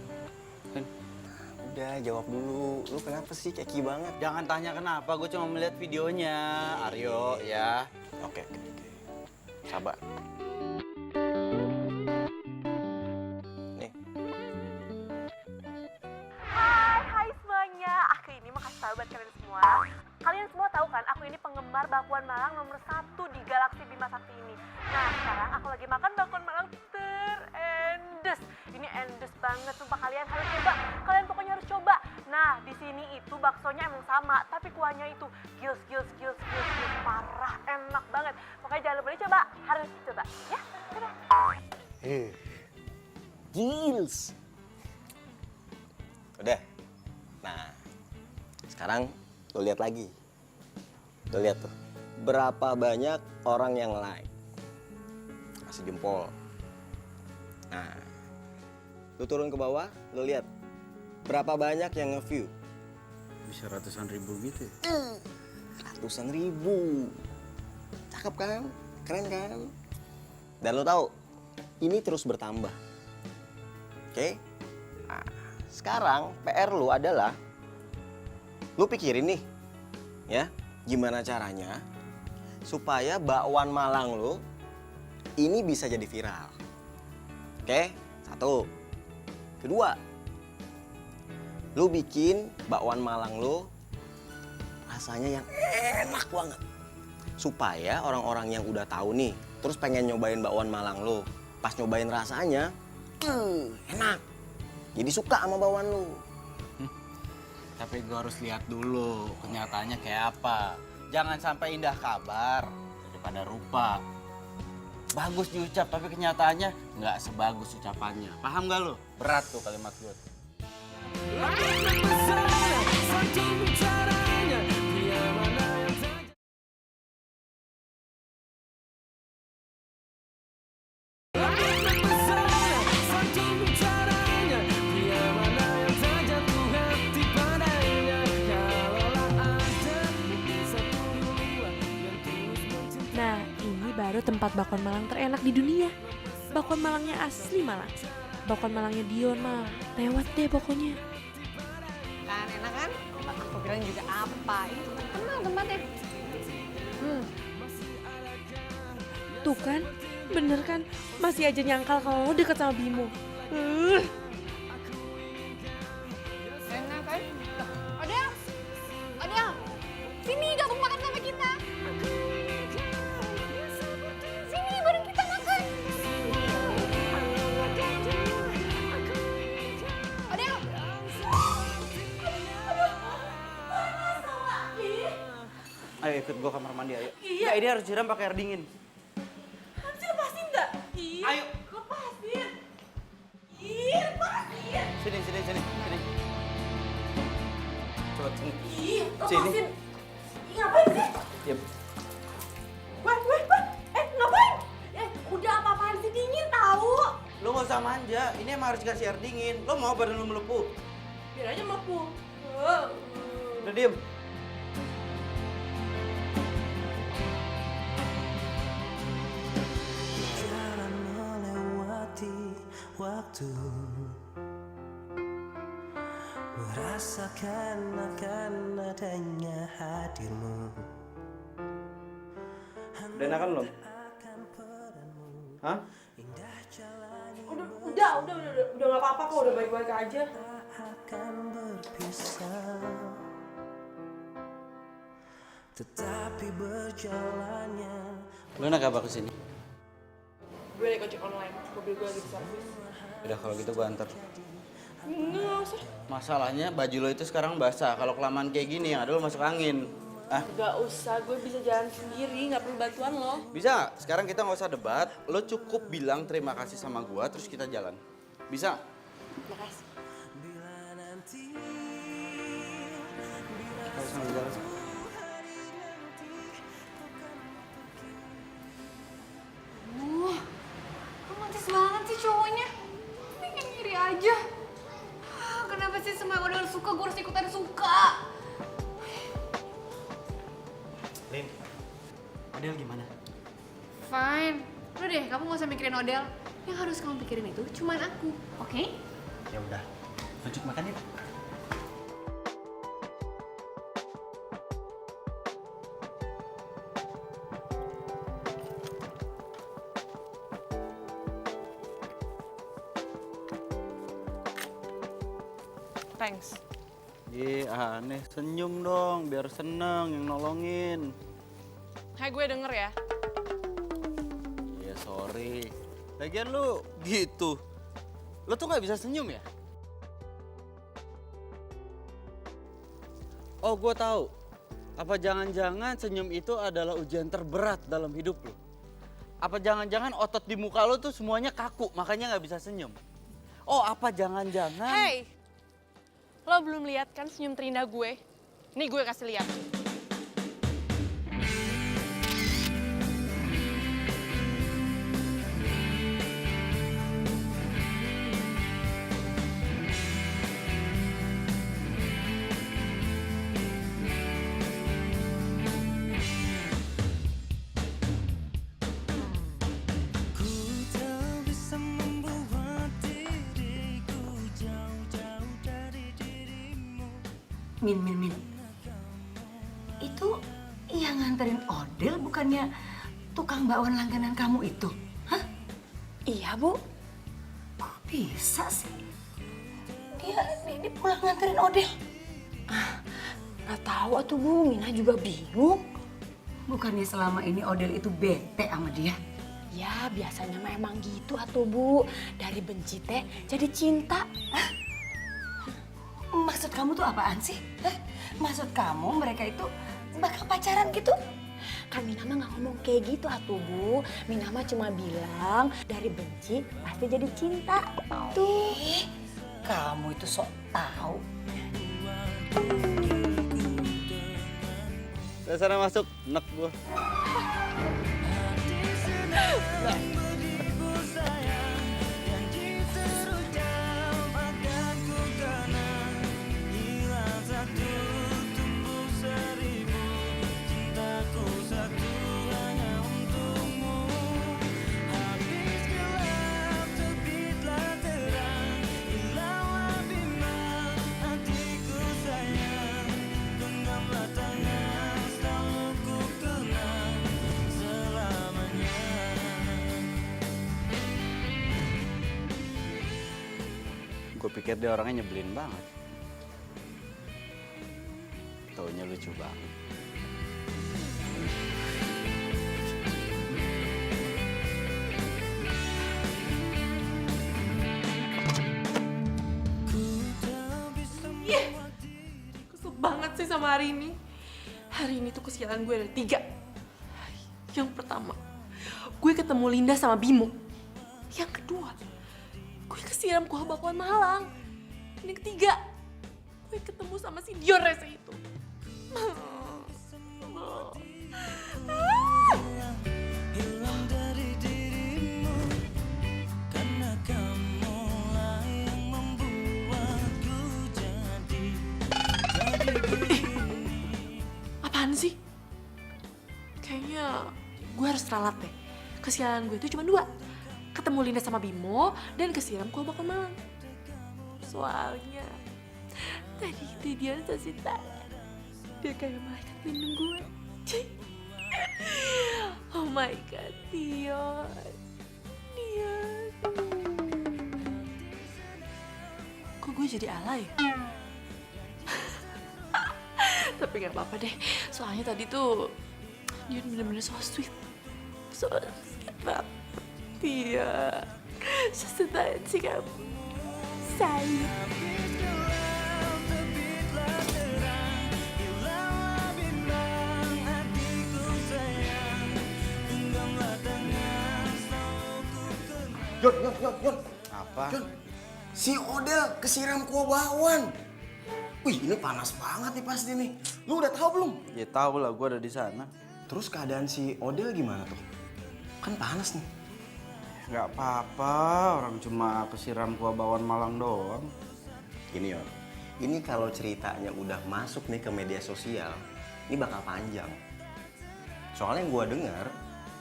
Udah jawab dulu. Lu kenapa sih keki banget? Jangan tanya kenapa, gue cuma melihat videonya. Aryo, ya. Oke. Sabar. Nih. Hai semuanya. Aku ini mau kasih tahu buat kalian semua. Kalian semua tahu kan, aku ini penggemar bakwan Malang nomor 1 di Galaksi Bima Sakti ini. Nah, sekarang aku lagi makan bakwan Malang terendes. Ini endes banget, sumpah kalian harus coba. Kalian pokoknya harus coba. Nah, di sini itu baksonya emang sama, tapi kuahnya itu gils. Parah, enak banget. Pokoknya jangan lupa dicoba, harus coba. Ya, dadah. Gils. Udah. Nah, sekarang lo lihat lagi. Lo lihat tuh. Berapa banyak orang yang like. Kasih jempol. Nah, lo turun ke bawah, lo lihat. Berapa banyak yang nge-view? Bisa ratusan ribu gitu ya? Ratusan ribu. Cakep kan? Keren kan? Dan lo tahu, ini terus bertambah. Oke? Nah, sekarang PR lo adalah lu pikirin nih, ya, gimana caranya supaya bakwan Malang lu ini bisa jadi viral. Oke, 1. Kedua, lu bikin bakwan Malang lu rasanya yang enak banget. supaya orang-orang yang udah tahu nih, terus pengen nyobain bakwan Malang lo. Pas nyobain rasanya, enak. Jadi suka sama bakwan lo. Tapi gue harus lihat dulu kenyataannya kayak apa. Jangan sampai indah kabar daripada rupa. Bagus diucap tapi kenyataannya nggak sebagus ucapannya. Paham gak lo? Berat tuh kalimat gue. Nah, ini baru tempat bakwan Malang terenak di dunia. Bakwan Malangnya asli Malang. Bakwan Malangnya Dion mah lewat deh pokoknya. Kan enak kan? Aku bilang juga apa? Itu terkenal tempatnya. Tuh kan, bener kan? Masih aja nyangkal kalau lo deket sama Bimo. Enak kan? Odel, Odel, sini gabung makan sama kita. Sini bareng kita makan. Odel. Ayo ikut gue kamar mandi ayo. Iya. Ini harus siram pakai air dingin. Harus lepasin nggak? Iya. Ayo. Lepasin. Iya, lepasin. Sini. Coba sini. Iya, Sini. lepasin. Iya, ngapain sih? Diam. Wah. Ngapain? Udah apa-apaan sih, dingin tahu. Lo gak usah manja, ini emang harus dikasih air dingin. Lo mau badan lo melepuh? Biar aja melepuh. Udah diem. Jalan melewati waktu, merasakan akan adanya hadirmu. Udah enakan belum? Hah? Udah nggak apa-apa kok, udah baik-baik aja. Akan berpisah, tetapi berjalannya. Lo naik apa kesini? Gue naik ojek online, mobil gue lagi di servis. Udah kalau gitu gue anter. Nggak usah. Masalahnya baju lo itu sekarang basah. Kalau kelamaan kayak gini yang ada lo masuk angin. Ah, Gak usah, gue bisa jalan sendiri, nggak perlu bantuan lo. bisa? Sekarang kita nggak usah debat. Lo cukup bilang terima kasih sama gua terus kita jalan. Bisa? Makasih. Kita sambil jalan. Romantis banget sih cowoknya. Bikin ngiri aja. Kenapa sih semua yang udah suka gue harus ikutan suka? Lin, Adel gimana? Fine. Udah deh, kamu gak usah mikirin Odel. Yang harus kamu pikirin itu cuman aku, oke? Ya udah, lanjut makan yuk. Thanks. Aneh, senyum dong biar seneng yang nolongin. Hai, gue denger ya. Iya sorry. Lagian lu gitu. Lu tuh nggak bisa senyum ya? Oh gue tahu. Apa jangan-jangan senyum itu adalah ujian terberat dalam hidup lu? Apa jangan-jangan otot di muka lu tuh semuanya kaku makanya nggak bisa senyum? Oh apa jangan-jangan? Hey, lo belum lihat kan senyum terindah gue? Nih gue kasih lihat. Min. Itu yang nganterin Odel bukannya tukang bakwan langganan kamu itu? Hah? Iya, Bu. Kok bisa sih? Dia pulang nganterin Odel. Nggak tahu atuh, Bu. Mina juga bingung. Bukannya selama ini Odel itu bete sama dia? Ya biasanya mah emang gitu atuh Bu. Dari benci teh jadi cinta. Maksud kamu tuh apaan sih? Hah? Maksud kamu mereka itu bakal pacaran gitu? Kan Mina mah nggak ngomong kayak gitu atuh Bu. Mina mah cuma bilang dari benci pasti jadi cinta. Tuh. Kamu itu sok tahu. Sana masuk, nek gua. Gue pikir dia orangnya nyebelin banget. Taunya lucu banget. Kesel banget sih sama hari ini. Hari ini tuh kesialan gue ada 3. Yang pertama, gue ketemu Linda sama Bimo. Yang kedua, gue kesiram kuah bakwan Malang. Yang ketiga, gue ketemu sama si Dion Rese itu. Hilang dari dirimu karena kamulah yang membuatku jadi begini. Apaan sih? Kayaknya gue harus ralat deh. Kesialan gue itu cuma 2. Ketemu Linda sama Bimo dan kesiram kuah bakwan Malang. Soalnya tadi itu dia kasih tangan. Dia kayak malaikat pelindung gue. Oh my god, Dion. Dion. Kok gue jadi alay ya? Tapi gak apa-apa deh. Soalnya tadi tuh Dion bener-bener so sweet. So sweet banget. Dia sesuatu sih kamu. Sayang. Yon. Apa? Yon, si Odel kesiram kuah bakwan. Wih, ini panas banget nih pasti nih. Lu udah tahu belum? Ya tahu lah, gue ada di sana. Terus keadaan si Odel gimana tuh? Kan panas nih. Nggak apa-apa, orang cuma kesiram kuah bakwan Malang doang. Gini Yon, ini kalau ceritanya udah masuk nih ke media sosial, ini bakal panjang. Soalnya yang gua dengar,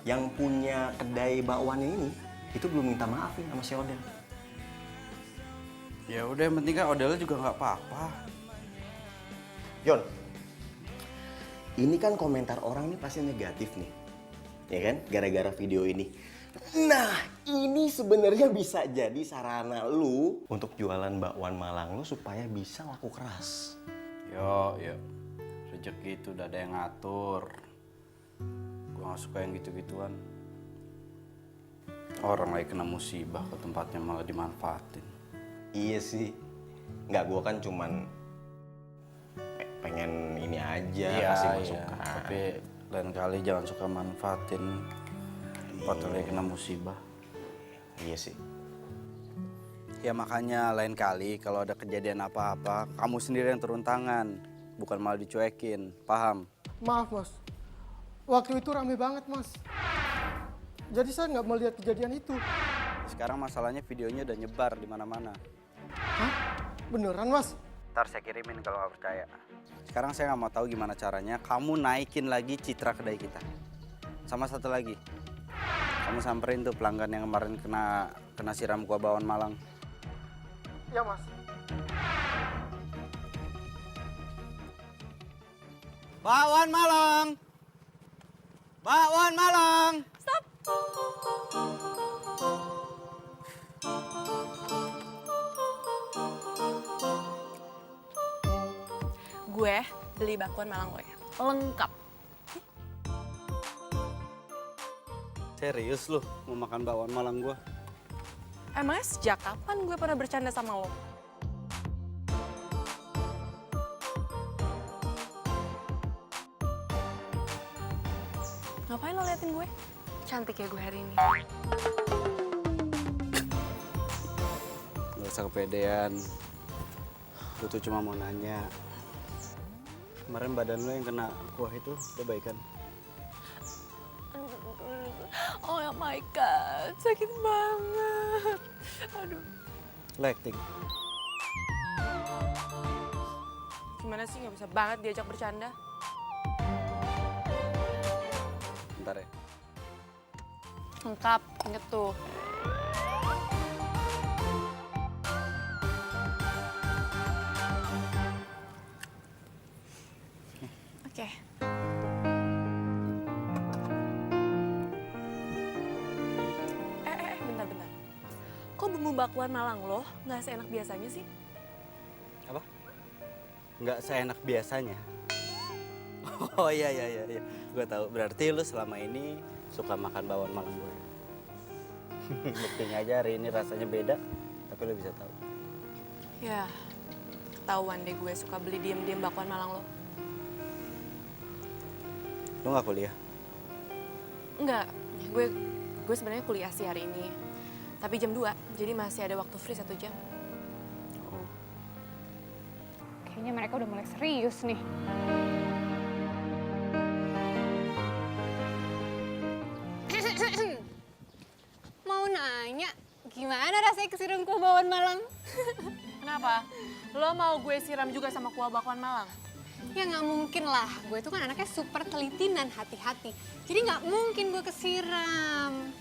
yang punya kedai bakwannya ini, itu belum minta maaf nih sama si Odel. Ya udah, yang penting kan Odelnya juga nggak apa-apa. Yon, ini kan komentar orang nih pasti negatif nih, ya kan? Gara-gara video ini. Nah, ini sebenarnya bisa jadi sarana lu untuk jualan bakwan Malang lu supaya bisa laku keras. Yo, rezeki itu udah ada yang ngatur. Gue nggak suka yang gitu-gituan. Orang lagi kena musibah ke tempatnya malah dimanfaatin. Iya sih, nggak, gua kan cuman pengen ini aja, kasih masukan. Tapi lain kali jangan suka manfaatin tempat lagi kena musibah. Iya sih. Ya makanya lain kali kalau ada kejadian apa-apa, kamu sendiri yang turun tangan, bukan malah dicuekin, paham? Maaf mas, waktu itu rame banget mas. Jadi saya nggak melihat kejadian itu. Sekarang masalahnya videonya udah nyebar di mana-mana. Hah? Beneran mas? Ntar saya kirimin kalau nggak percaya. Sekarang saya nggak mau tahu gimana caranya kamu naikin lagi citra kedai kita. Sama satu lagi, kamu samperin tuh pelanggan yang kemarin kena siram kuah bakwan Malang. Ya mas. Bakwan Malang! Bakwan Malang! Stop! Gue beli bakwan Malang lo ya, lengkap. Serius lu mau makan bakwan Malang gua? Emangnya sejak kapan gue pernah bercanda sama lo? Ngapain lo liatin gue? Cantik ya gue hari ini. Gak usah kepedean. Gue tuh cuma mau nanya. Kemarin badan lo yang kena kuah itu udah baik kan? Oh my god, sakit banget. Aduh. Lo acting. Gimana sih nggak bisa banget diajak bercanda? Bentar ya. Lengkap, inget tuh. Oke. Bentar. Kok bumbu bakwan Malang lo nggak seenak biasanya sih? Apa? Nggak seenak biasanya. Oh iya. Gue tahu. Berarti lu selama ini suka makan bakwan Malang gue. Buktinya aja hari ini rasanya beda, tapi lu bisa tahu. Ya, ketahuan deh gue suka beli diem-diem bakwan Malang lo. Lu nggak kuliah? Enggak, gue sebenarnya kuliah sih hari ini. Tapi jam 2, jadi masih ada waktu free 1 jam. Oh. Kayaknya mereka udah mulai serius nih. Mau nanya, gimana rasanya kesiram kuah bakwan Malang? Kenapa? Lo mau gue siram juga sama kuah bakwan Malang? Ya nggak mungkin lah, gue tuh kan anaknya super teliti dan hati-hati. Jadi nggak mungkin gue kesiram.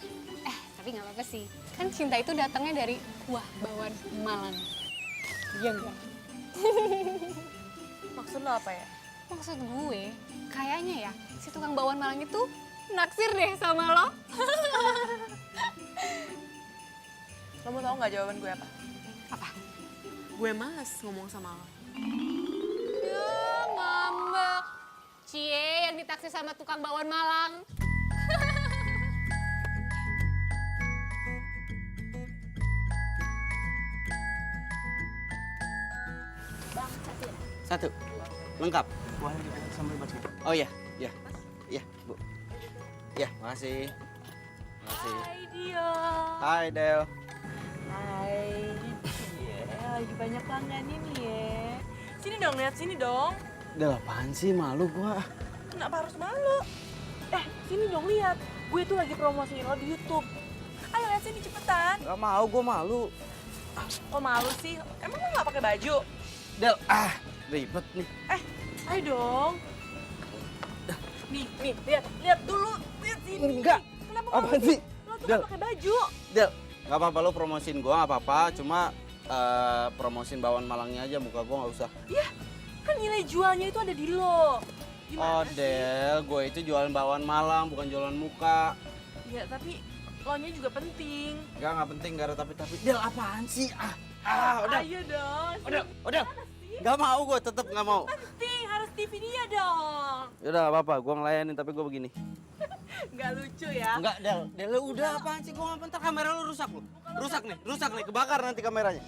Tapi nggak apa-apa sih, kan cinta itu datangnya dari kuah bakwan Malang. Iya enggak? Maksud lo apa ya? Maksud gue, kayaknya ya si tukang bakwan Malang itu naksir deh sama lo. Lo mau tau nggak jawaban gue apa? Apa? Gue males ngomong sama lo. Duh, ngambek. Cie yang ditaksir sama tukang bakwan Malang. Satu. Lengkap. Oh iya, Bu. Ya, makasih. Hai Dio. Hai Del. Hai. Lagi banyak pelanggan ini ya. Sini dong, lihat sini dong. Del, apaan sih? Malu gua. Kenapa harus malu? Sini dong lihat. Gue tuh lagi promosiin lo di YouTube. Ayo lihat sini cepetan. Gak mau, gua malu. Kok malu sih? Emang lo nggak pakai baju? Del, ribet nih. Ayo dong. Nih, lihat dulu. Lihat sini. Enggak. Kenapa Apaan sih? Lo tuh Del. nggak pakai baju. Del, gak apa-apa lo promosiin gua, gak apa-apa. Cuma promosiin bakwan Malangnya aja, muka gua gak usah. Ya, kan nilai jualnya itu ada di lo. Oh Del, gue itu jualan bakwan Malang, bukan jualan muka. Ya, tapi lo-nya juga penting. Gak penting, gak ada tapi-tapi. Del, apaan sih? Udah. Ayo dong. Udah. Gak mau, gue tetep gak mau. Penting, harus TV dia dong. Yaudah gak apa-apa, gue ngelayanin tapi gue begini. Nggak lucu ya? Enggak, Del udah apaan sih? Gue gak bentar, kamera lu rusak lu. Rusak nih, kebakar nanti kameranya.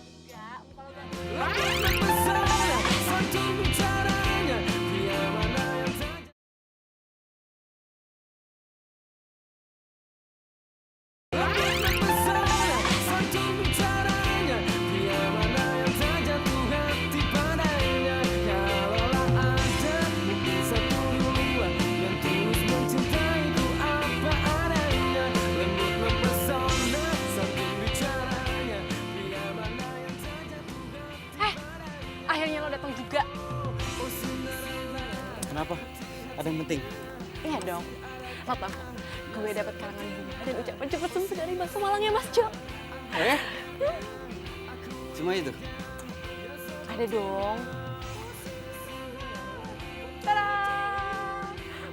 Akhirnya lo datang juga. Kenapa? Ada yang penting? Iya dong. Lo tau, gue dapat karangan bunga dan ucapan cepet sembuh dari bakso Malangnya Mas Jo. Cuma itu? Ada dong. Tada!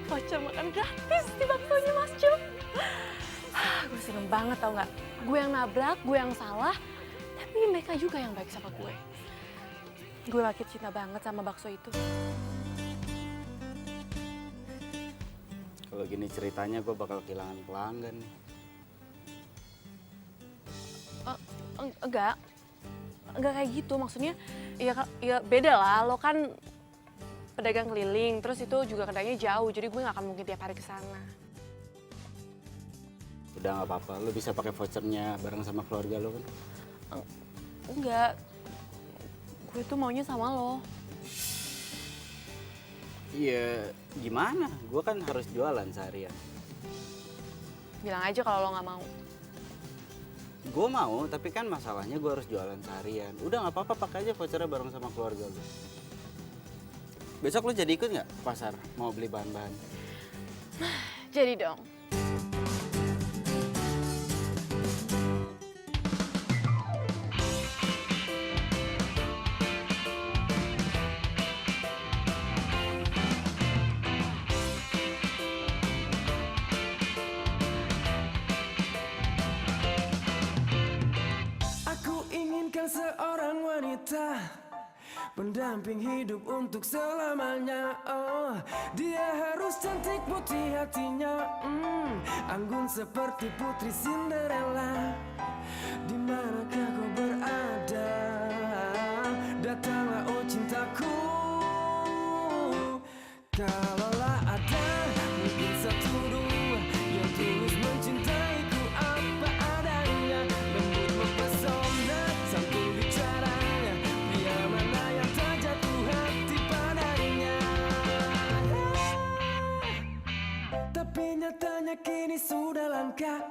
Voucher makan gratis di baksonya Mas Jo. Gue seneng banget tau gak? Gue yang nabrak, gue yang salah. Tapi mereka juga yang baik sama gue. Gue makin cinta banget sama bakso itu. Kalau gini ceritanya gue bakal kehilangan pelanggan nih. Enggak kayak gitu, maksudnya ya beda lah, lo kan pedagang keliling, terus itu juga kedainya jauh, jadi gue gak akan mungkin tiap hari ke sana. Udah nggak apa-apa, lo bisa pakai vouchernya bareng sama keluarga lo kan? Enggak, gue tuh maunya sama lo. Iya, gimana? Gue kan harus jualan seharian. Bilang aja kalau lo gak mau. Gue mau, tapi kan masalahnya gue harus jualan seharian. Udah nggak apa-apa, pakai aja vouchernya bareng sama keluarga lo. Besok lo jadi ikut nggak ke pasar mau beli bahan-bahan? Jadi dong. Aku inginkan seorang wanita, pendamping hidup untuk selamanya. Oh, dia harus cantik putih hatinya, anggun seperti putri Cinderella. Di manakah kau berada? Datanglah oh cintaku. Kalaulah ada mungkin satu dua yang tulus mencintaiku apa adanya, lembut mempesona santun bicaranya, pria mana yang tak jatuh hati padanya. Tapi nyatanya kini sudah langka,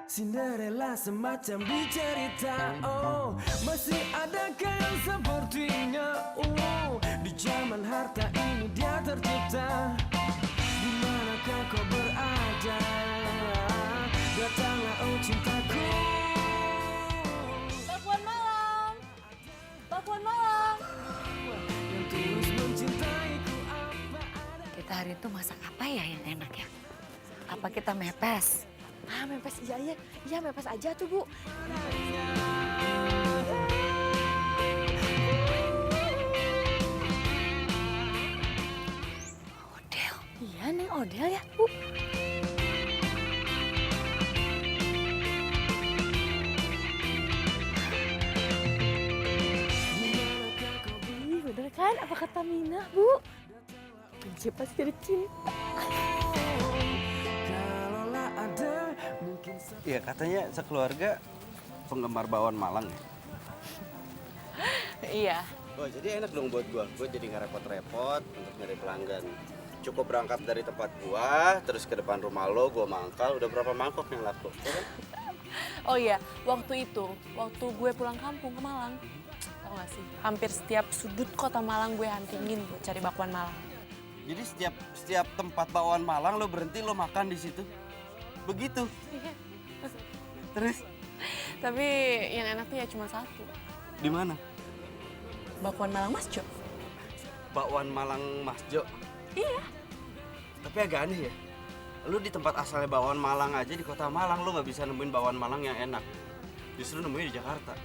Cinderella semacam di cerita. Oh, masih adakah yang sepertinya? Di zaman harta ini dia tercipta. Di manakah kau berada? Datanglah oh cintaku. Bakwan malam. Bakwan malam. Yang tulus mencintaiku apa ada. Kita hari itu masak apa ya yang enak ya? Apa kita mepes? Mepes, iya mepes aja tuh Bu. Odel. Iya, Neng Odel ya, Bu. Bener kan? Apa kata Mina, Bu? Benci pasti jadi cinta. Kalaulah ada mungkin Iya, katanya sekeluarga penggemar bakwan Malang ya? Iya. Oh, jadi enak dong buat gua. Gua jadi nggak repot-repot untuk nyari pelanggan. Cukup berangkat dari tempat gua, terus ke depan rumah lo, gua mangkal. Udah berapa mangkok yang laku? Ya kan? Oh iya, waktu gue pulang kampung ke Malang, tau gak sih? Hampir setiap sudut kota Malang gue huntingin buat cari bakwan Malang. Jadi setiap tempat bakwan Malang lo berhenti lo makan di situ. Begitu. Iya. Terus Tapi yang enak tuh ya cuma satu. di mana? Bakwan Malang Mas Jo. Bakwan Malang Mas Jo. Iya. Tapi agak aneh ya. Lu di tempat asalnya bakwan Malang aja di kota Malang lu nggak bisa nemuin bakwan Malang yang enak. Justru nemuin di Jakarta.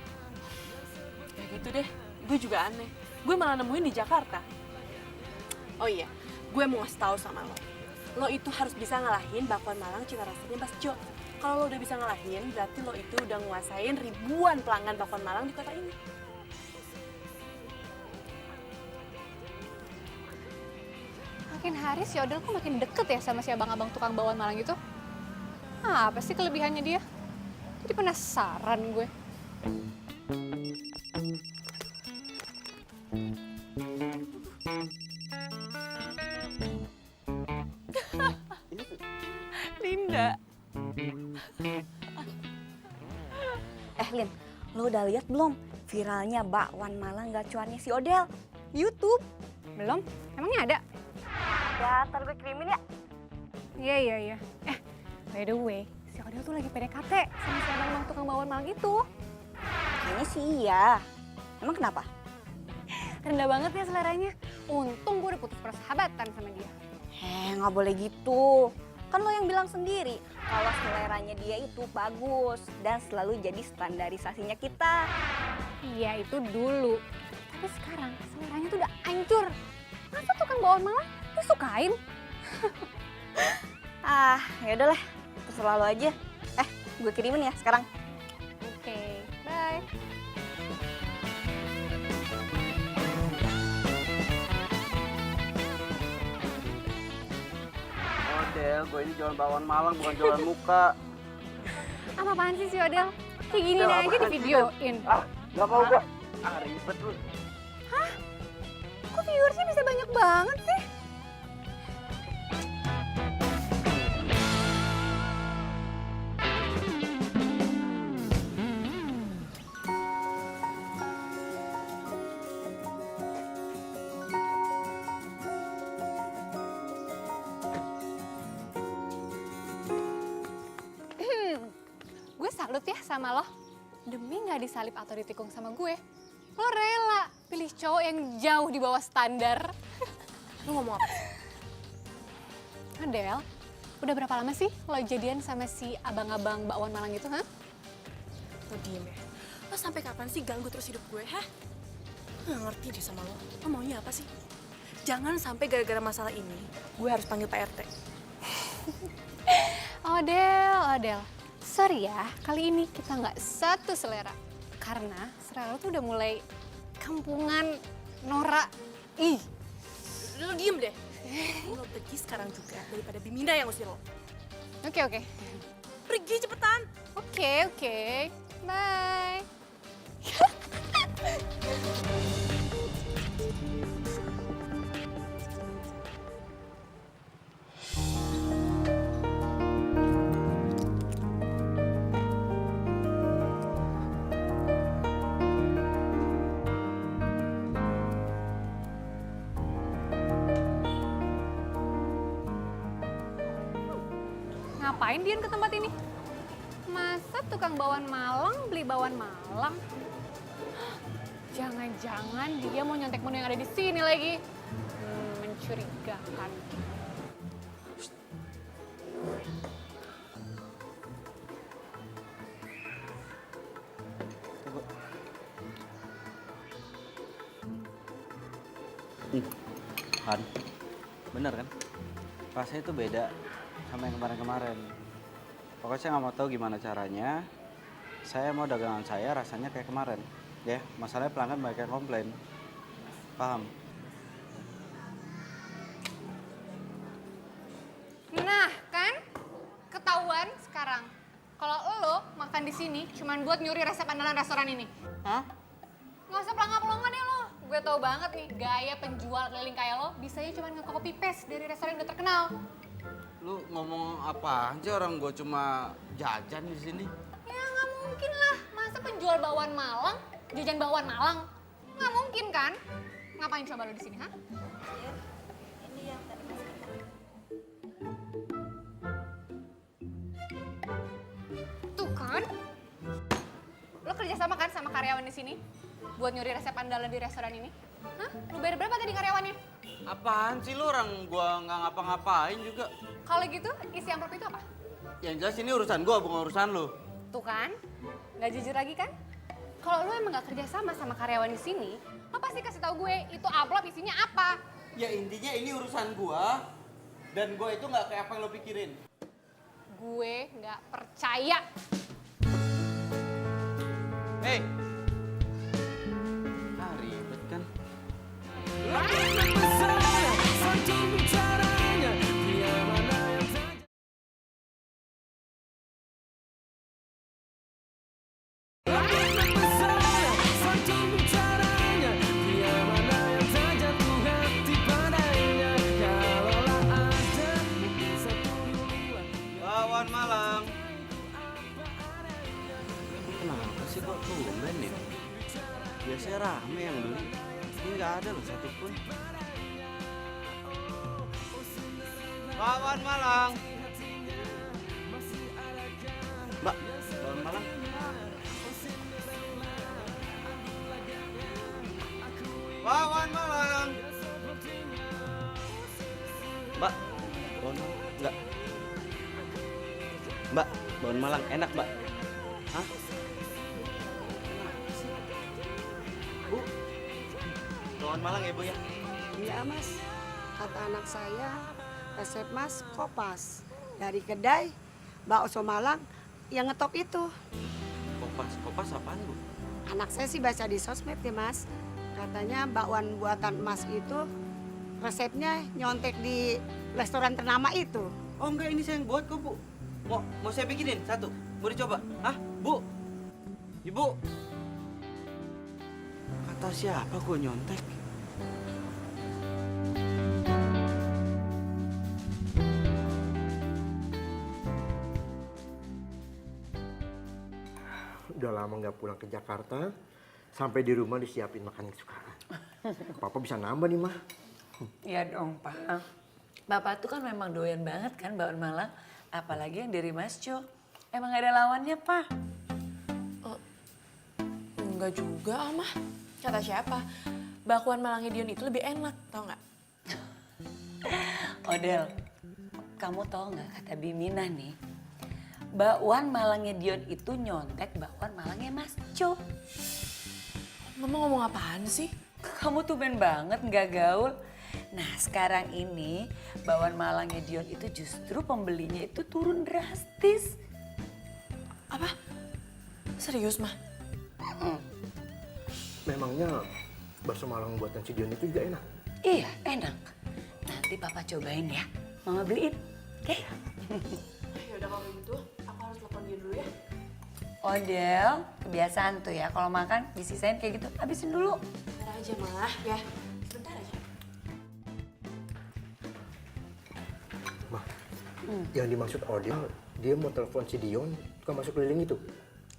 Ya gitu deh, gue juga aneh. Gue malah nemuin di Jakarta. Oh iya, gue mau ngasih tahu sama lo. Lo itu harus bisa ngalahin bakwan Malang cita rasanya Mas Jo. Kalau lo udah bisa ngalahin, berarti lo itu udah nguasain ribuan pelanggan bakwan Malang di kota ini. Makin hari si Odel kok makin deket ya sama si abang-abang tukang bakwan Malang itu. Apa sih kelebihannya dia? Jadi penasaran gue. Linda. Lin, lo udah lihat belum viralnya bakwan Malang gacuannya si Odel? YouTube. Belum? Emangnya ada? Ya, ntar gue kirimin ya. Iya. By the way, si Odel tuh lagi PDKT sama si abang tukang bakwan Malang itu. Kayaknya sih iya. Emang kenapa? Rendah banget ya seleranya. Untung gue udah putus persahabatan sama dia. Nggak boleh gitu. Kan lo yang bilang sendiri kalau seleranya dia itu bagus dan selalu jadi standarisasinya kita. Iya itu dulu. Tapi sekarang seleranya tuh udah hancur. Masa tukang bakwan Malang disukain? Ya udahlah, terserah lo aja. Gue kirimin ya sekarang. Oke, bye. Del, gue ini jualan bakwan Malang bukan jualan muka. Apa-apaan sih si Odel? Kayak gini Del, aja apaan di sih, videoin. Gak mau gue. Ribet lu. Kok viewersnya bisa banyak banget sih? Gue salut ya sama lo. Demi gak disalip atau ditikung sama gue, lo rela pilih cowok yang jauh di bawah standar. Lu ngomong apa? Adel, udah berapa lama sih lo jadian sama si abang-abang bakwan Malang itu, ha? Lo diem ya. Lo sampai kapan sih ganggu terus hidup gue, ha? Nggak ngerti deh sama lo. Lo maunya apa sih? Jangan sampai gara-gara masalah ini, gue harus panggil Pak RT. Odel. Sorry ya, kali ini kita nggak satu selera. Karena selera lo tuh udah mulai kampungan, norak. Ih. Lo diem deh. Lo pergi sekarang juga daripada Biminda yang usir lo. Oke. Pergi cepetan. Oke. Bye. Ngapain Dian ke tempat ini? Masa tukang bakwan Malang beli bakwan Malang? Jangan-jangan dia mau nyontek menu yang ada di sini lagi. Mencurigakan. Han, bener kan? Rasanya itu beda sama yang kemarin-kemarin. Pokoknya saya nggak mau tahu gimana caranya. Saya mau dagangan saya rasanya kayak kemarin. Ya, masalahnya pelanggan banyak yang komplain. Paham? Nah, kan? Ketahuan sekarang. Kalau lo makan di sini cuman buat nyuri resep andalan restoran ini. Hah? Nggak usah pelangga-pelangga deh lo. Gue tau banget nih, gaya penjual keliling kayak lo bisanya cuma nge-copy paste dari restoran yang udah terkenal. Lu ngomong apa aja, orang gue cuma jajan di sini. Ya nggak mungkin lah, masa penjual bakwan Malang, jajan bakwan Malang? Nggak mungkin kan? Ngapain coba lo di sini, ha? Ini yang tadi Mas kata. Tuh kan? Lo kerja sama kan sama karyawan di sini? Buat nyuri resep andalan di restoran ini? Hah? Lo bayar berapa tadi karyawannya? Apaan sih lu, orang gua nggak ngapa-ngapain juga. Kalau gitu, isi amplop itu apa? Yang jelas ini urusan gua, bukan urusan lu. Tuh kan? Nggak jujur lagi kan? Kalau lo emang nggak kerja sama karyawan di sini, lo pasti kasih tahu gue itu amplop isinya apa. Ya intinya ini urusan gua, dan gua itu nggak kayak apa yang lo pikirin. Gue nggak percaya. Hei! Ah, ribet kan? Bakwan Malang. Kenapa sih kok tumben ya? Biasanya rame yang beli. Ini nggak ada loh satupun. Bakwan Malang. Mbak, bakwan Malang. Bakwan Malang. Mbak, bakwan Malang. Enggak. Mbak, bakwan Malang enak, Mbak. Hah? Bu, bakwan Malang ya, Bu ya? Iya Mas, kata anak saya resep Mas kopas dari kedai bakso Malang yang ngetop itu. Kopas apaan, Bu? Anak saya sih baca di sosmed ya Mas, katanya bakwan buatan Mas itu resepnya nyontek di restoran ternama itu. Oh enggak, ini saya yang buat kok, Bu. Mau saya bikinin satu? Mau dicoba? Hah, Bu? Ibu? Kata siapa gua nyontek? Udah lama nggak pulang ke Jakarta, sampai di rumah disiapin makanan kesukaan. Papa bisa nambah nih, Mah. Iya dong, Pak. Bapak tuh kan memang doyan banget kan bakwan Malang, apalagi yang dari Mas Jo. Emang gak ada lawannya, Pak. Enggak juga, Mah. Kata siapa? Bakwan Malangnya Dion itu lebih enak, tau nggak? Odel, kamu tau nggak kata Bimina nih? Bakwan Malangnya Dion itu nyontek bakwan Malangnya Mas Jo. Mama ngomong apaan sih? Kamu tuh ben banget nggak gaul. Nah sekarang ini bakwan Malangnya Dion itu justru pembelinya itu turun drastis. Apa? Serius, Mah? Memangnya bakso Malang buatan si Dion itu juga enak? Iya enak. Nanti Papa cobain ya. Mama beliin, oke? Ya udah kalau gitu, aku harus telepon dia dulu ya. Odel, kebiasaan tuh ya kalau makan disisain kayak gitu, habisin dulu. Bentar aja, Mah, ya. Bentar aja. Mah, yang dimaksud Odil, dia mau telepon si Dion, tukang masuk keliling itu?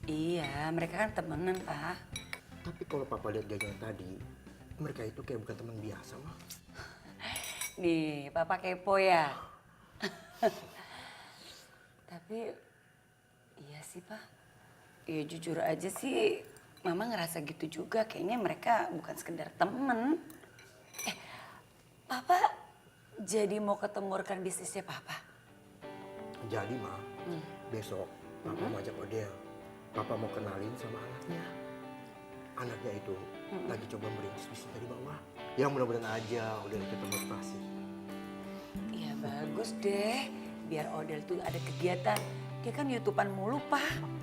Iya, mereka kan temenan, Pak. Tapi kalau Papa lihat jajanan tadi, mereka itu kayak bukan teman biasa, Mah. Nih, Papa kepo ya. Tapi, iya sih, Pak. Ya jujur aja sih, Mama ngerasa gitu juga. Kayaknya mereka bukan sekedar temen. Papa jadi mau ketemurkan bisnisnya Papa? Jadi, Mah, besok Papa mau ajak Odil. Papa mau kenalin sama anaknya. Anaknya itu lagi coba merintis bisnis dari bawah. Ya mudah-mudahan aja Odil kita motivasi. Iya bagus deh, biar Odel tuh ada kegiatan. Dia kan YouTubean mulu, Pak.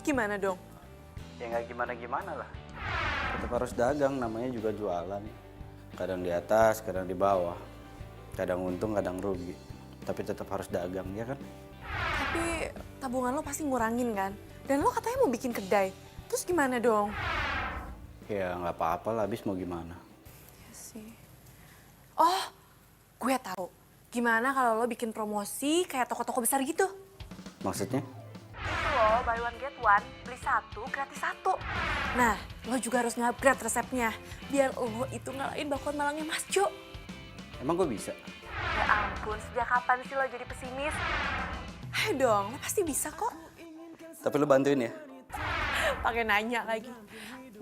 Gimana dong? Ya nggak gimana-gimana lah. Tetap harus dagang, namanya juga jualan. Kadang di atas, kadang di bawah. Kadang untung, kadang rugi. Tapi tetap harus dagang, ya kan? Tapi tabungan lo pasti ngurangin kan? Dan lo katanya mau bikin kedai. Terus gimana dong? Ya nggak apa-apa lah, habis mau gimana. Ya sih. Oh, gue tahu. Gimana kalau lo bikin promosi kayak toko-toko besar gitu? Maksudnya? Itu loh, buy one get one, beli satu gratis satu. Nah, lo juga harus nge-upgrade resepnya. Biar lo itu ngalahin bakwan Malangnya Mas Jo. Emang gue bisa? Ya ampun, sejak kapan sih lo jadi pesimis? Ayo dong, lo pasti bisa kok. Tapi lo bantuin ya? Pakai nanya lagi.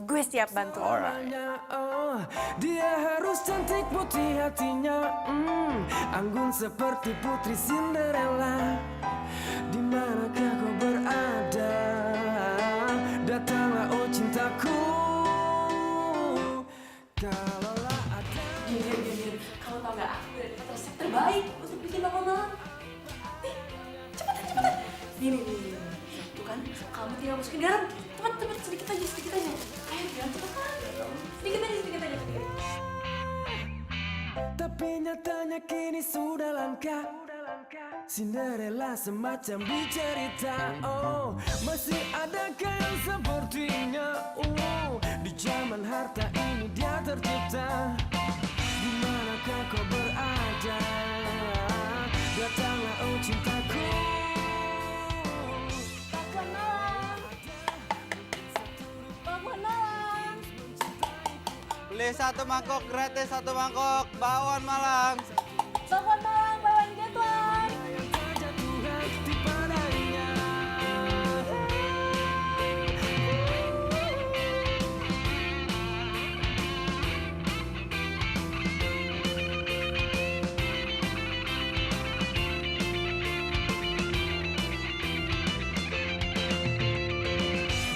Gue siap bantu. Alright. Oh, dia harus cantik putih hatinya, anggun seperti putri Cinderella. Di manakah kau berada? Datanglah oh cintaku. Kalaulah ada. Gini. Kamu tau gak, aku udah dapat resep terbaik untuk bikin bakwan Malang. Nih, cepetan. Nih. Tuh kan, kamu tinggal masukin garam. Cepet, sedikit aja. Ayo, jangan cepetan. Sedikit aja. Tapi nyatanya kini sudah langka. Cinderella semacam di cerita. Oh, masih adakah yang sepertinya? Di zaman harta ini dia tercipta. Di manakah kau berada? Datanglah oh cintaku. Bakwan Malang. Beli satu mangkok gratis, satu mangkok bakwan Malang. Bakwan Malang, buy one get one. Di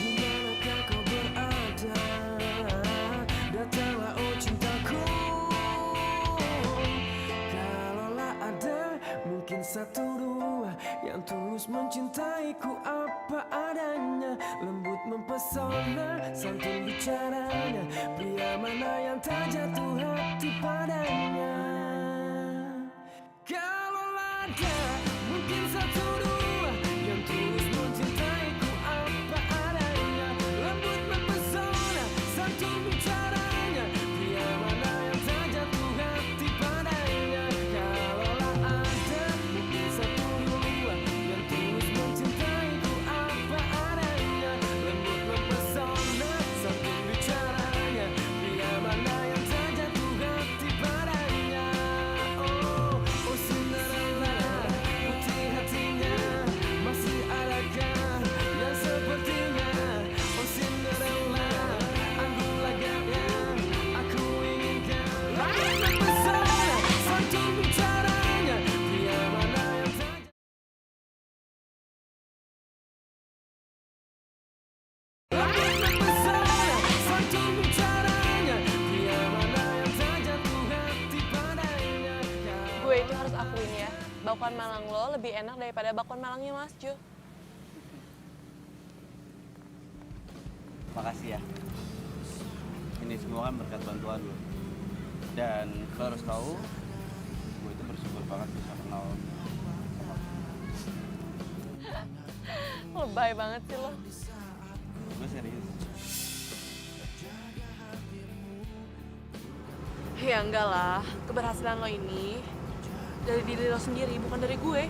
manakah kau berada? Datanglah oh cintaku. santun bicaranya. Pria mana yang tak jatuh hati padanya? Kalau ada mungkin satu dua yang tulus mencintaiku apa adanya. Lembut mempesona, santun bicaranya. Pria mana yang tak jatuh hati padanya? Kalaulah ada mungkin satu dua yang tulus mencintaiku apa adanya. Lembut mempesona, santun bicaranya. Pria mana yang tak jatuh hati padanya? Oh, oh Cinderella, putih hatinya, masih adakah yang sepertinya? Oh Cinderella, aku lagaknya, aku inginkan. Lembut mempesona, santun bicaranya. Pria mana yang tak lembut mempesona, santun bicaranya. Pria mana yang tak jatuh hati padanya? Gue itu harus akuin ya, bakwan Malang lo lebih enak daripada bakwan Malangnya Mas Jo. Makasih ya. Ini semua kan berkat bantuan lo. Dan lo harus tahu, gue itu bersyukur banget bisa kenal sama lo. Lebay banget sih lo. Gue serius. Ya enggak lah, keberhasilan lo ini dari diri lo sendiri, bukan dari gue.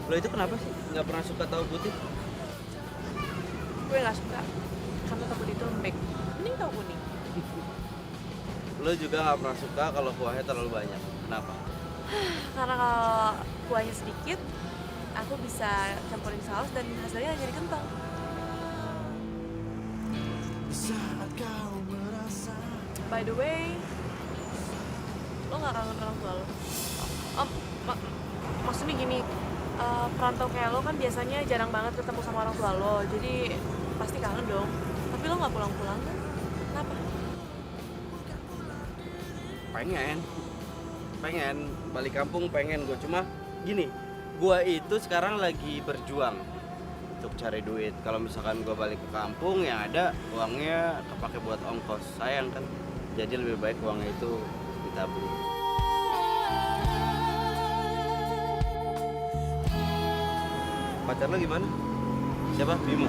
Lo itu kenapa sih nggak pernah suka tahu putih? Gue gak suka, karena tahu putih itu lembek. Mending tahu kuning. Lo juga nggak pernah suka kalau kuahnya terlalu banyak. Kenapa? Karena kalau kuahnya sedikit, aku bisa campurin saus dan hasilnya jadi kental. By the way, lo gak kangen orang tua lo? Maksudnya gini, perantau kayak lo kan biasanya jarang banget ketemu sama orang tua lo, jadi pasti kangen dong. Tapi lo gak pulang-pulang kan? Kenapa? Pengen balik kampung, pengen gue. Cuma gini, gue itu sekarang lagi berjuang untuk cari duit. Kalau misalkan gue balik ke kampung, yang ada uangnya kepake buat ongkos. Sayang kan? Jadi lebih baik uangnya itu ditabung. Pacar lo gimana? Siapa? Bimo?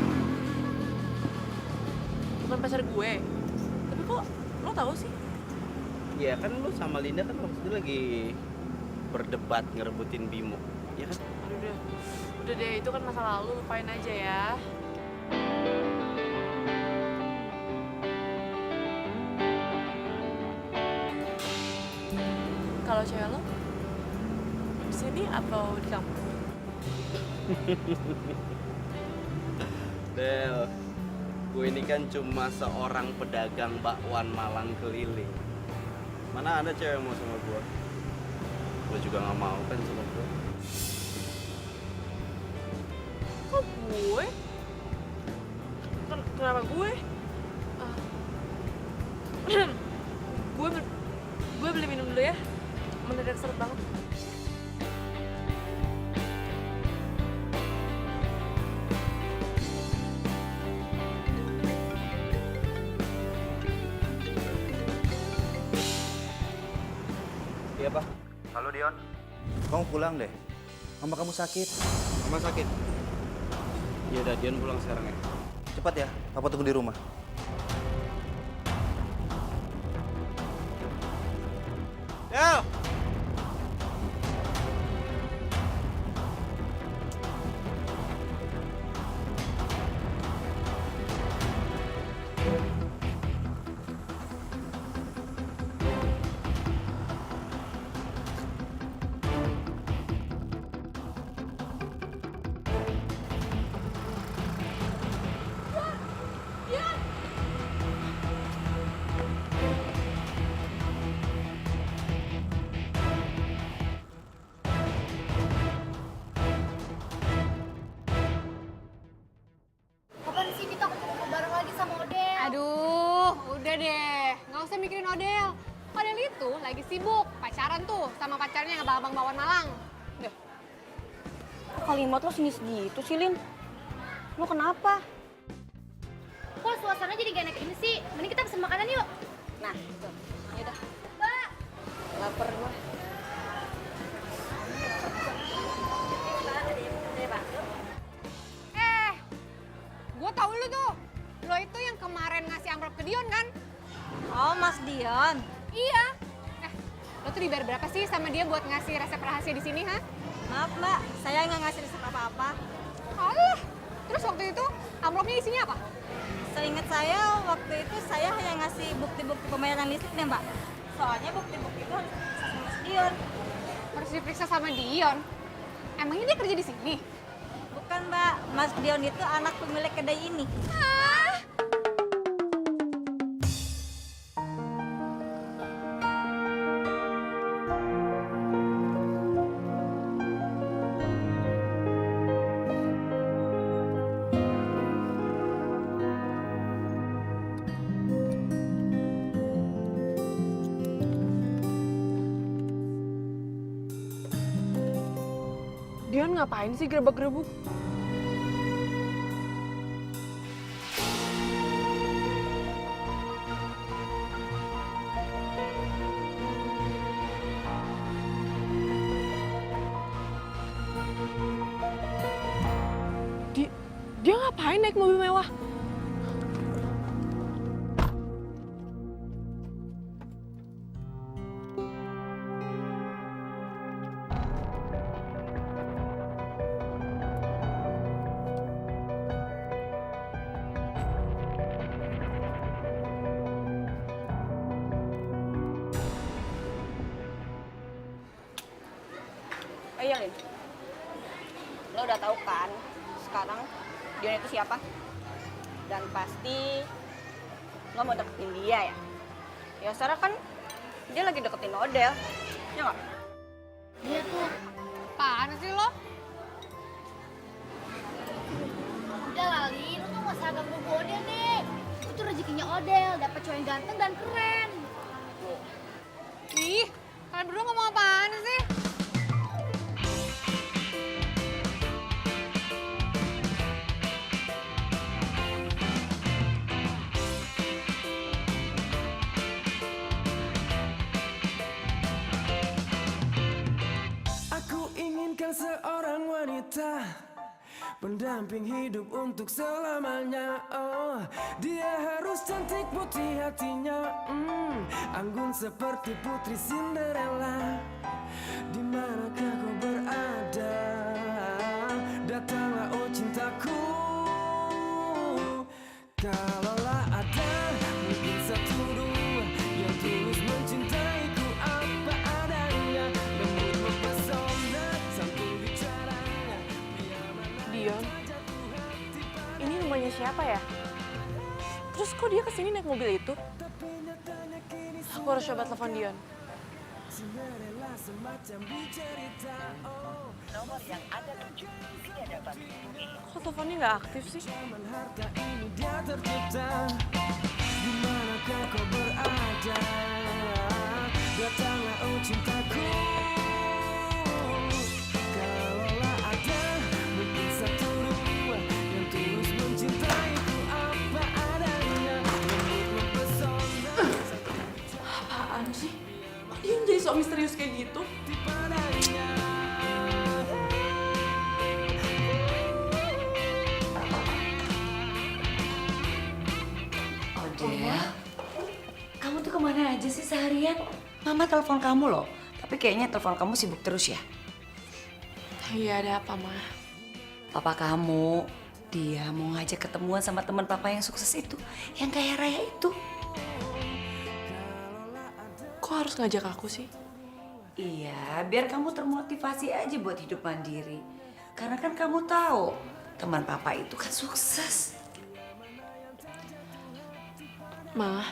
Bukan pacar gue. Tapi kok lo tahu sih? Iya kan lo sama Linda kan waktu itu lagi berdebat ngerebutin Bimo. Iya kan? Aduh, udah deh, itu kan masa lalu, lupain aja ya. Kalau cewek lo di sini atau di kampung? Del, gue ini kan cuma seorang pedagang bakwan Malang keliling. Mana ada cewek yang mau sama gue? Lo juga gak mau kan sama gue? Kok gue? Kenapa gue? Gue beli minum dulu ya. Mendadak seret banget. Iya, Pak. Halo Dion, kamu pulang deh. Mama kamu sakit. Mama sakit? Ya udah, Dion pulang sekarang ya. Cepat ya, Papa tunggu di rumah. Del! Kapan sih kita ketemu bareng lagi sama Odel? Aduh, udah deh. Nggak usah mikirin Odel. Odel itu lagi sibuk pacaran tuh sama pacarnya yang abang-abang Bakwan Malang. Deh, kalimat lo sinis gitu sih, Lin? Lo kenapa? Kok suasana jadi gak enak ini sih? Mending kita pesen makanan yuk. Nah, gitu. Ayo dah. Mbak. Laper gue. Gue tahu lu tuh. Lo itu yang kemarin ngasih amplop ke Dion kan? Oh, Mas Dion. Iya. Lo tuh dibayar berapa sih sama dia buat ngasih resep rahasia di sini, ha? Maaf, Mbak. Saya nggak ngasih resep apa-apa. Alah. Terus waktu itu amplopnya isinya apa? Seingat saya, waktu itu saya hanya ngasih bukti-bukti pembayaran listrik deh, Mbak. Soalnya bukti-bukti itu harus diperiksa sama Mas Dion. Harus diperiksa sama Dion? Emangnya dia kerja di sini? Bukan, Mbak. Mas Dion itu anak pemilik kedai ini. Dion ngapain sih gerebek-gerebuk? Dia ngapain naik mobil mewah? Oh iya, Lin. Lo udah tahu kan sekarang Dion itu siapa? Dan pasti lo mau deketin dia ya? Ya sekarang kan dia lagi deketin Odel, ya nggak? Iya tuh. Apaan sih lo? Udah lah, Lin. Lu tuh gak usah ganggu Odel deh. Itu rezekinya Odel, dapet cowok yang ganteng dan keren. Ih, kalian berdua ngomong apaan sih? Aku inginkan seorang wanita pendamping hidup untuk selamanya. Oh, dia harus cantik putih hatinya, anggun seperti putri Cinderella. Di manakah kau berada? Datanglah oh cintaku. Kalaulah ada mungkin satu dua yang tulus mencintaiku apa adanya, lembut mempesona santun bicaranya. Dion, ini rumahnya siapa ya? Terus kok dia kesini naik mobil itu? Aku harus coba telepon Dion. Nomor yang Anda tuju tidak dapat Kok teleponnya nggak aktif sih? Dia tercipta. Di manakah kau berada? Datanglah oh cintaku. Kalaulah ada mungkin satu dua yang tulus mencintaiku apa adanya, lembut mempesona. Apaan sih? Kok Dion jadi sok misterius kayak gitu? Odel, kamu tuh kemana aja sih seharian? Mama telepon kamu loh, tapi kayaknya telepon kamu sibuk terus ya. Iya, ada apa, Ma? Papa kamu, dia mau ngajak ketemuan sama teman papa yang sukses itu, yang kaya raya itu. Kok harus ngajak aku sih? Iya, biar kamu termotivasi aja buat hidup mandiri. Karena kan kamu tahu, teman papa itu kan sukses. Ma,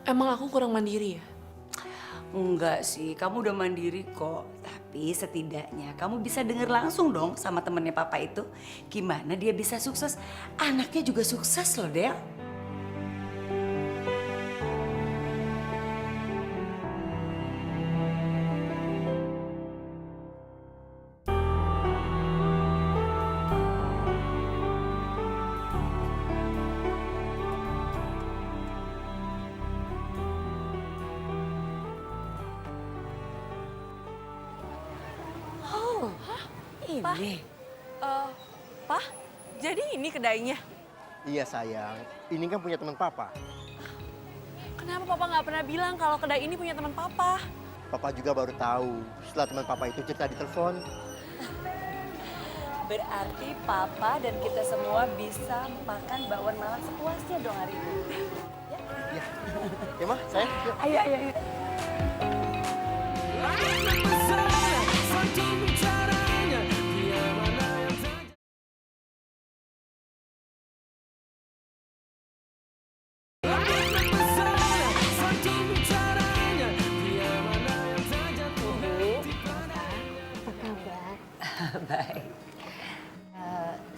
emang aku kurang mandiri ya? Enggak sih, kamu udah mandiri kok. Tapi setidaknya kamu bisa denger langsung dong sama temennya papa itu. Gimana dia bisa sukses, anaknya juga sukses loh, Del. Ini. Pak, jadi ini kedainya? Iya sayang, ini kan punya teman papa. Kenapa papa nggak pernah bilang kalau kedai ini punya teman papa? Papa juga baru tahu setelah teman papa itu cerita di telepon. Berarti papa dan kita semua bisa makan bakwan Malang sepuasnya dong hari ini. Ya, ya mah, sayang. Yuk. Ayo, ayo, ayo. Apa kabar? Baik.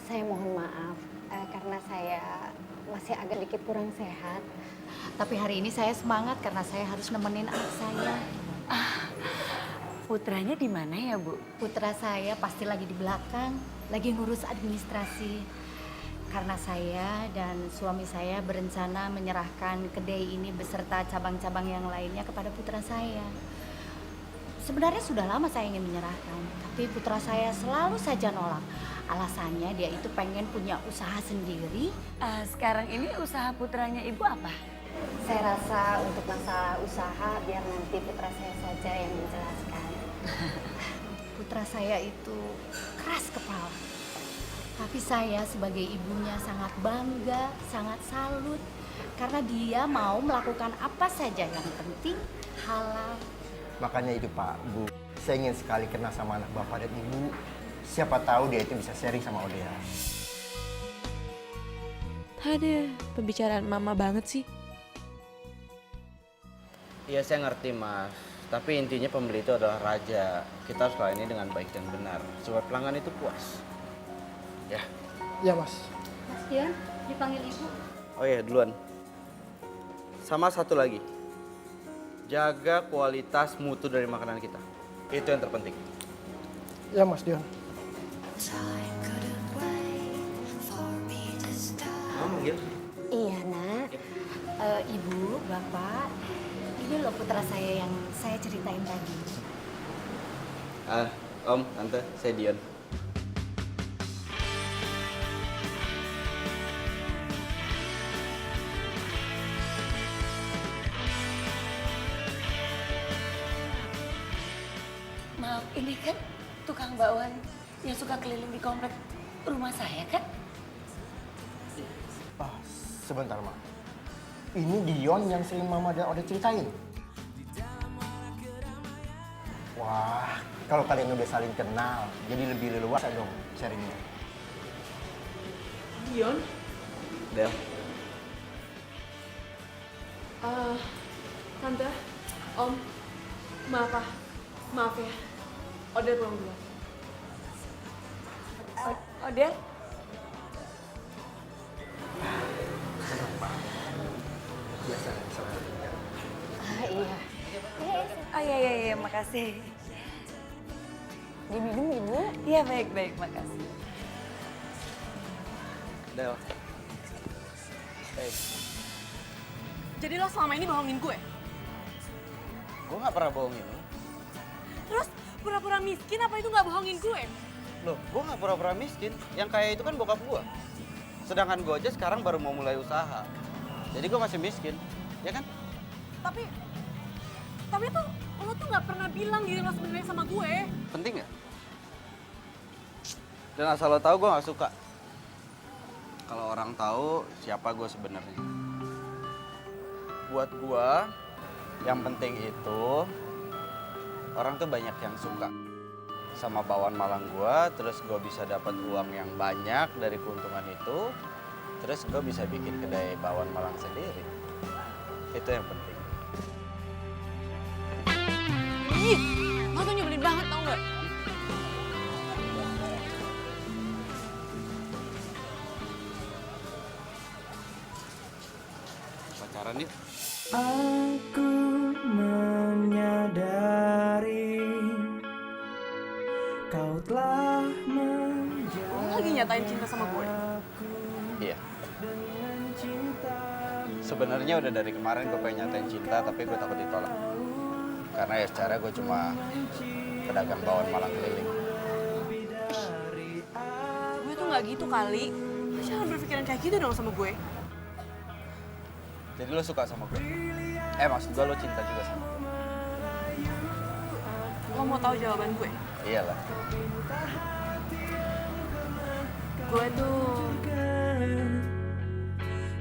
Saya mohon maaf karena saya masih agak dikit kurang sehat. Tapi hari ini saya semangat karena saya harus nemenin anak saya. Putranya di mana ya, Bu? Putra saya pasti lagi di belakang, lagi ngurus administrasi. Karena saya dan suami saya berencana menyerahkan kedai ini beserta cabang-cabang yang lainnya kepada putra saya. Sebenarnya sudah lama saya ingin menyerahkan, tapi putra saya selalu saja nolak. Alasannya dia itu pengen punya usaha sendiri. Sekarang ini usaha putranya Ibu apa? Saya rasa untuk masalah usaha biar nanti putra saya saja yang menjelaskan. Putra saya itu keras kepala. Tapi saya sebagai ibunya sangat bangga, sangat salut. Karena dia mau melakukan apa saja yang penting halal. Makanya itu Pak, Bu, saya ingin sekali kenal sama anak Bapak dan Ibu. Siapa tahu dia itu bisa sharing sama Odea. Ada pembicaraan mama banget sih. Iya saya ngerti mas, tapi intinya pembeli itu adalah raja. Kita harus layannya dengan baik dan benar, supaya pelanggan itu puas. Ya. Ya mas. Mas Dion, dipanggil ibu. Oh iya duluan. Sama satu lagi, jaga kualitas mutu dari makanan kita. Itu yang terpenting. Ya mas Dion. Kamu manggil? Iya nak, ibu, bapak, ini loh putra saya yang saya ceritain tadi. Om, tante, saya Dion. Maaf, ini kan tukang bakwan yang suka keliling di komplek rumah saya kan? Sebentar, Ma. Ini Dion yang sering Mama dan Ode ceritain. Wah, kalau kalian udah saling kenal, jadi lebih leluasa dong sharingnya. Dion? Del. Tante, Om, maaf ya. Odeh pulang duluan. Odeh? Biasa, sama. Iya. Oh iya, makasih. Diminum ibu? Iya, baik, makasih. Del. Hey. Jadi lo selama ini bohongin gue? Gue gak pernah bohongin lo. Terus pura-pura miskin apa itu gak bohongin gue? Loh, gue gak pura-pura miskin. Yang kaya itu kan bokap gue. Sedangkan gue aja sekarang baru mau mulai usaha. Jadi gue masih miskin, ya kan? Tapi tuh lo tuh gak pernah bilang diri lo sebenarnya sama gue. Penting gak? Dan asal lo tahu gue gak suka. Kalau orang tahu siapa gue sebenarnya. Buat gue, yang penting itu orang tuh banyak yang suka sama bakwan Malang gue, terus gue bisa dapat uang yang banyak dari keuntungan itu, terus gue bisa bikin kedai bakwan Malang sendiri. Itu yang penting. Ih, lo tuh nyebelin banget tau gak? Pacaran yuk. Aku menyadari kau telah menjadi. Lo lagi nyatain cinta sama gue? Iya. Sebenarnya udah dari kemarin gue pengen nyatain cinta, tapi gue takut ditolak. Karena ya secara gue cuma pedagang bakwan Malang keliling. nggak gitu kali. Lo jangan berpikiran kayak gitu dong sama gue. Jadi lo suka sama gue? Maksud gue lo cinta juga sama gue? Lo mau tahu jawaban gue? Iyalah. Gue tuh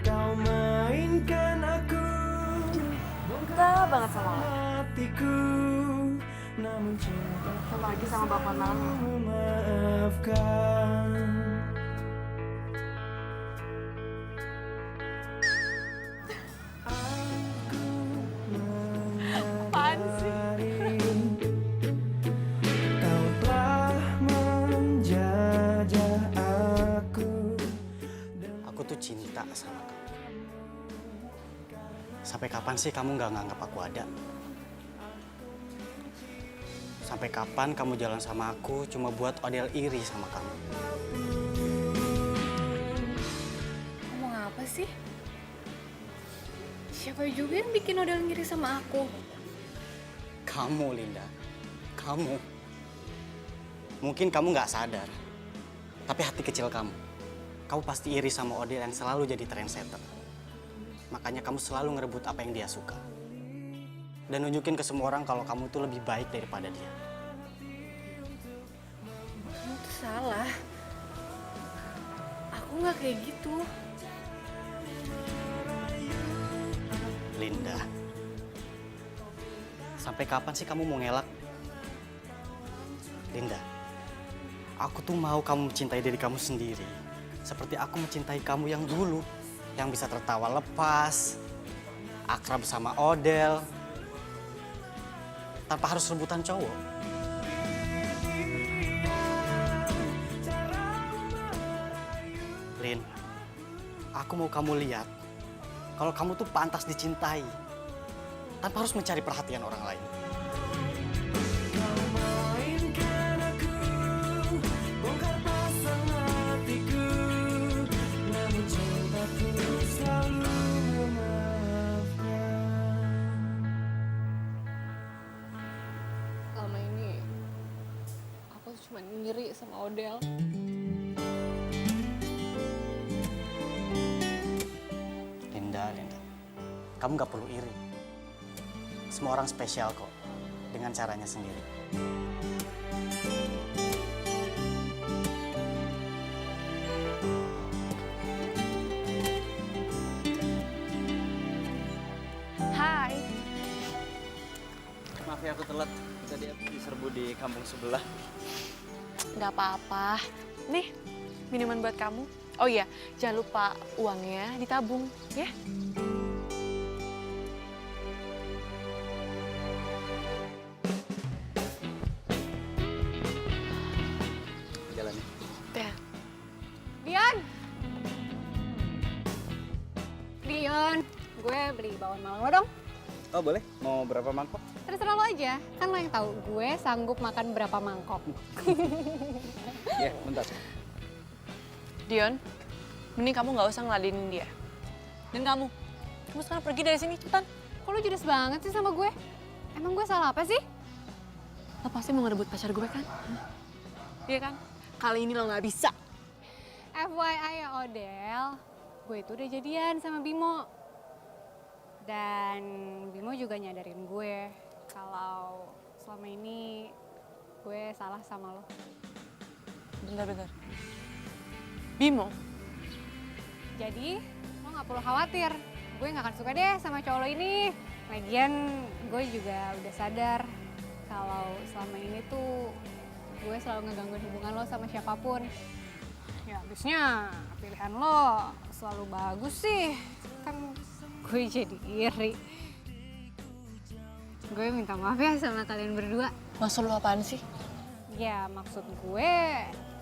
Kau mainkan aku cinta banget sama lo. hatiku, namun cinta Apalagi sama Bakwan Malang. memaafkan. Apaan sih? Kau telah menjajah aku. Aku tuh cinta sama kamu. Sampai kapan sih kamu nggak nganggap aku ada? Sampai kapan kamu jalan sama aku cuma buat Odell iri sama kamu? Ngomong apa sih? Siapa juga yang bikin Odell ngiri sama aku? Kamu, Linda. Kamu. Mungkin kamu nggak sadar. Tapi hati kecil kamu. Kamu pasti iri sama Odell yang selalu jadi trendsetter. Makanya kamu selalu ngerebut apa yang dia suka. Dan nunjukin ke semua orang kalau kamu tuh lebih baik daripada dia. Kamu tuh salah. Aku nggak kayak gitu. Linda. Sampai kapan sih kamu mau ngelak? Linda. Aku tuh mau kamu mencintai diri kamu sendiri. Seperti aku mencintai kamu yang dulu. Yang bisa tertawa lepas. Akrab sama Odell. Tanpa harus rebutan cowok. Lin, aku mau kamu lihat kalau kamu tuh pantas dicintai tanpa harus mencari perhatian orang lain. Mainkan aku, bongkar pasang hatiku, namun cintaku selalu memaafkan. Selama ini aku cuma ngiri sama Odell. Linda, kamu gak perlu iri. Semua orang spesial kok, dengan caranya sendiri. Hai. Maaf ya aku telat. Tadi aku diserbu di kampung sebelah. Nggak apa-apa. Nih, minuman buat kamu. Oh iya, jangan lupa uangnya ditabung, ya? Jalan ya. Ya. Dion! Dion, gue beli bakwan Malang lo dong. Oh boleh? Mau berapa mangkok? Terserah lo aja, kan lo yang tahu gue sanggup makan berapa mangkok. Ya, bentar. Dion, mending kamu nggak usah ngeladenin dia. Dan kamu sekarang pergi dari sini, cepetan. Kok lo judes banget sih sama gue? Emang gue salah apa sih? Lo pasti mau ngerebut pacar gue kan? Iya kan? Kali ini lo nggak bisa. FYI ya Odell, gue itu udah jadian sama Bimo. Dan Bimo juga nyadarin gue kalau selama ini gue salah sama lo. Bentar. Bimo? Jadi lo gak perlu khawatir, gue gak akan suka deh sama cowok lo ini. Lagian gue juga udah sadar kalau selama ini tuh gue selalu ngegangguin hubungan lo sama siapapun. Ya habisnya pilihan lo selalu bagus sih, kan gue jadi iri. Gue minta maaf ya sama kalian berdua. Maksud lo apaan sih? Ya maksud gue,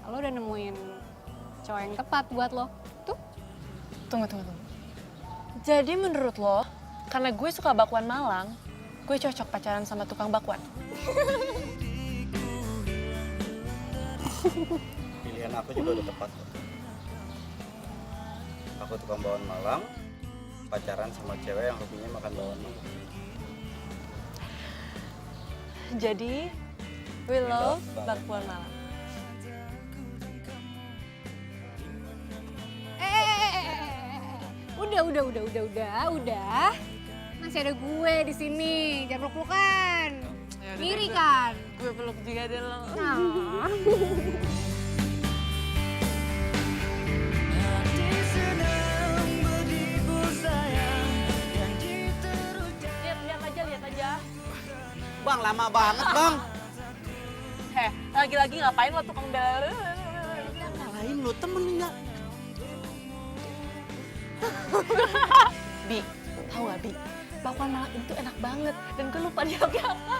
lo udah nemuin cowok yang tepat buat lo. Tuh. Tunggu. Jadi menurut lo, karena gue suka bakwan Malang, gue cocok pacaran sama tukang bakwan? Pilihan aku juga udah tepat kok. Aku tukang bakwan Malang, pacaran sama cewek yang hobinya makan bakwan Malang. Jadi, we love bakwan Malang. udah. Masih ada gue di sini, jangan peluk-pelukan. Ngiri kan? Gue peluk juga deh lo. Nah. Lihat aja. Bang, lama banget bang. Lagi-lagi ngapain lo tukang bela? Lain lo temen nggak? Bi, tau gak Bi? Bakwan Malang itu enak banget dan gue lupa dialognya apa.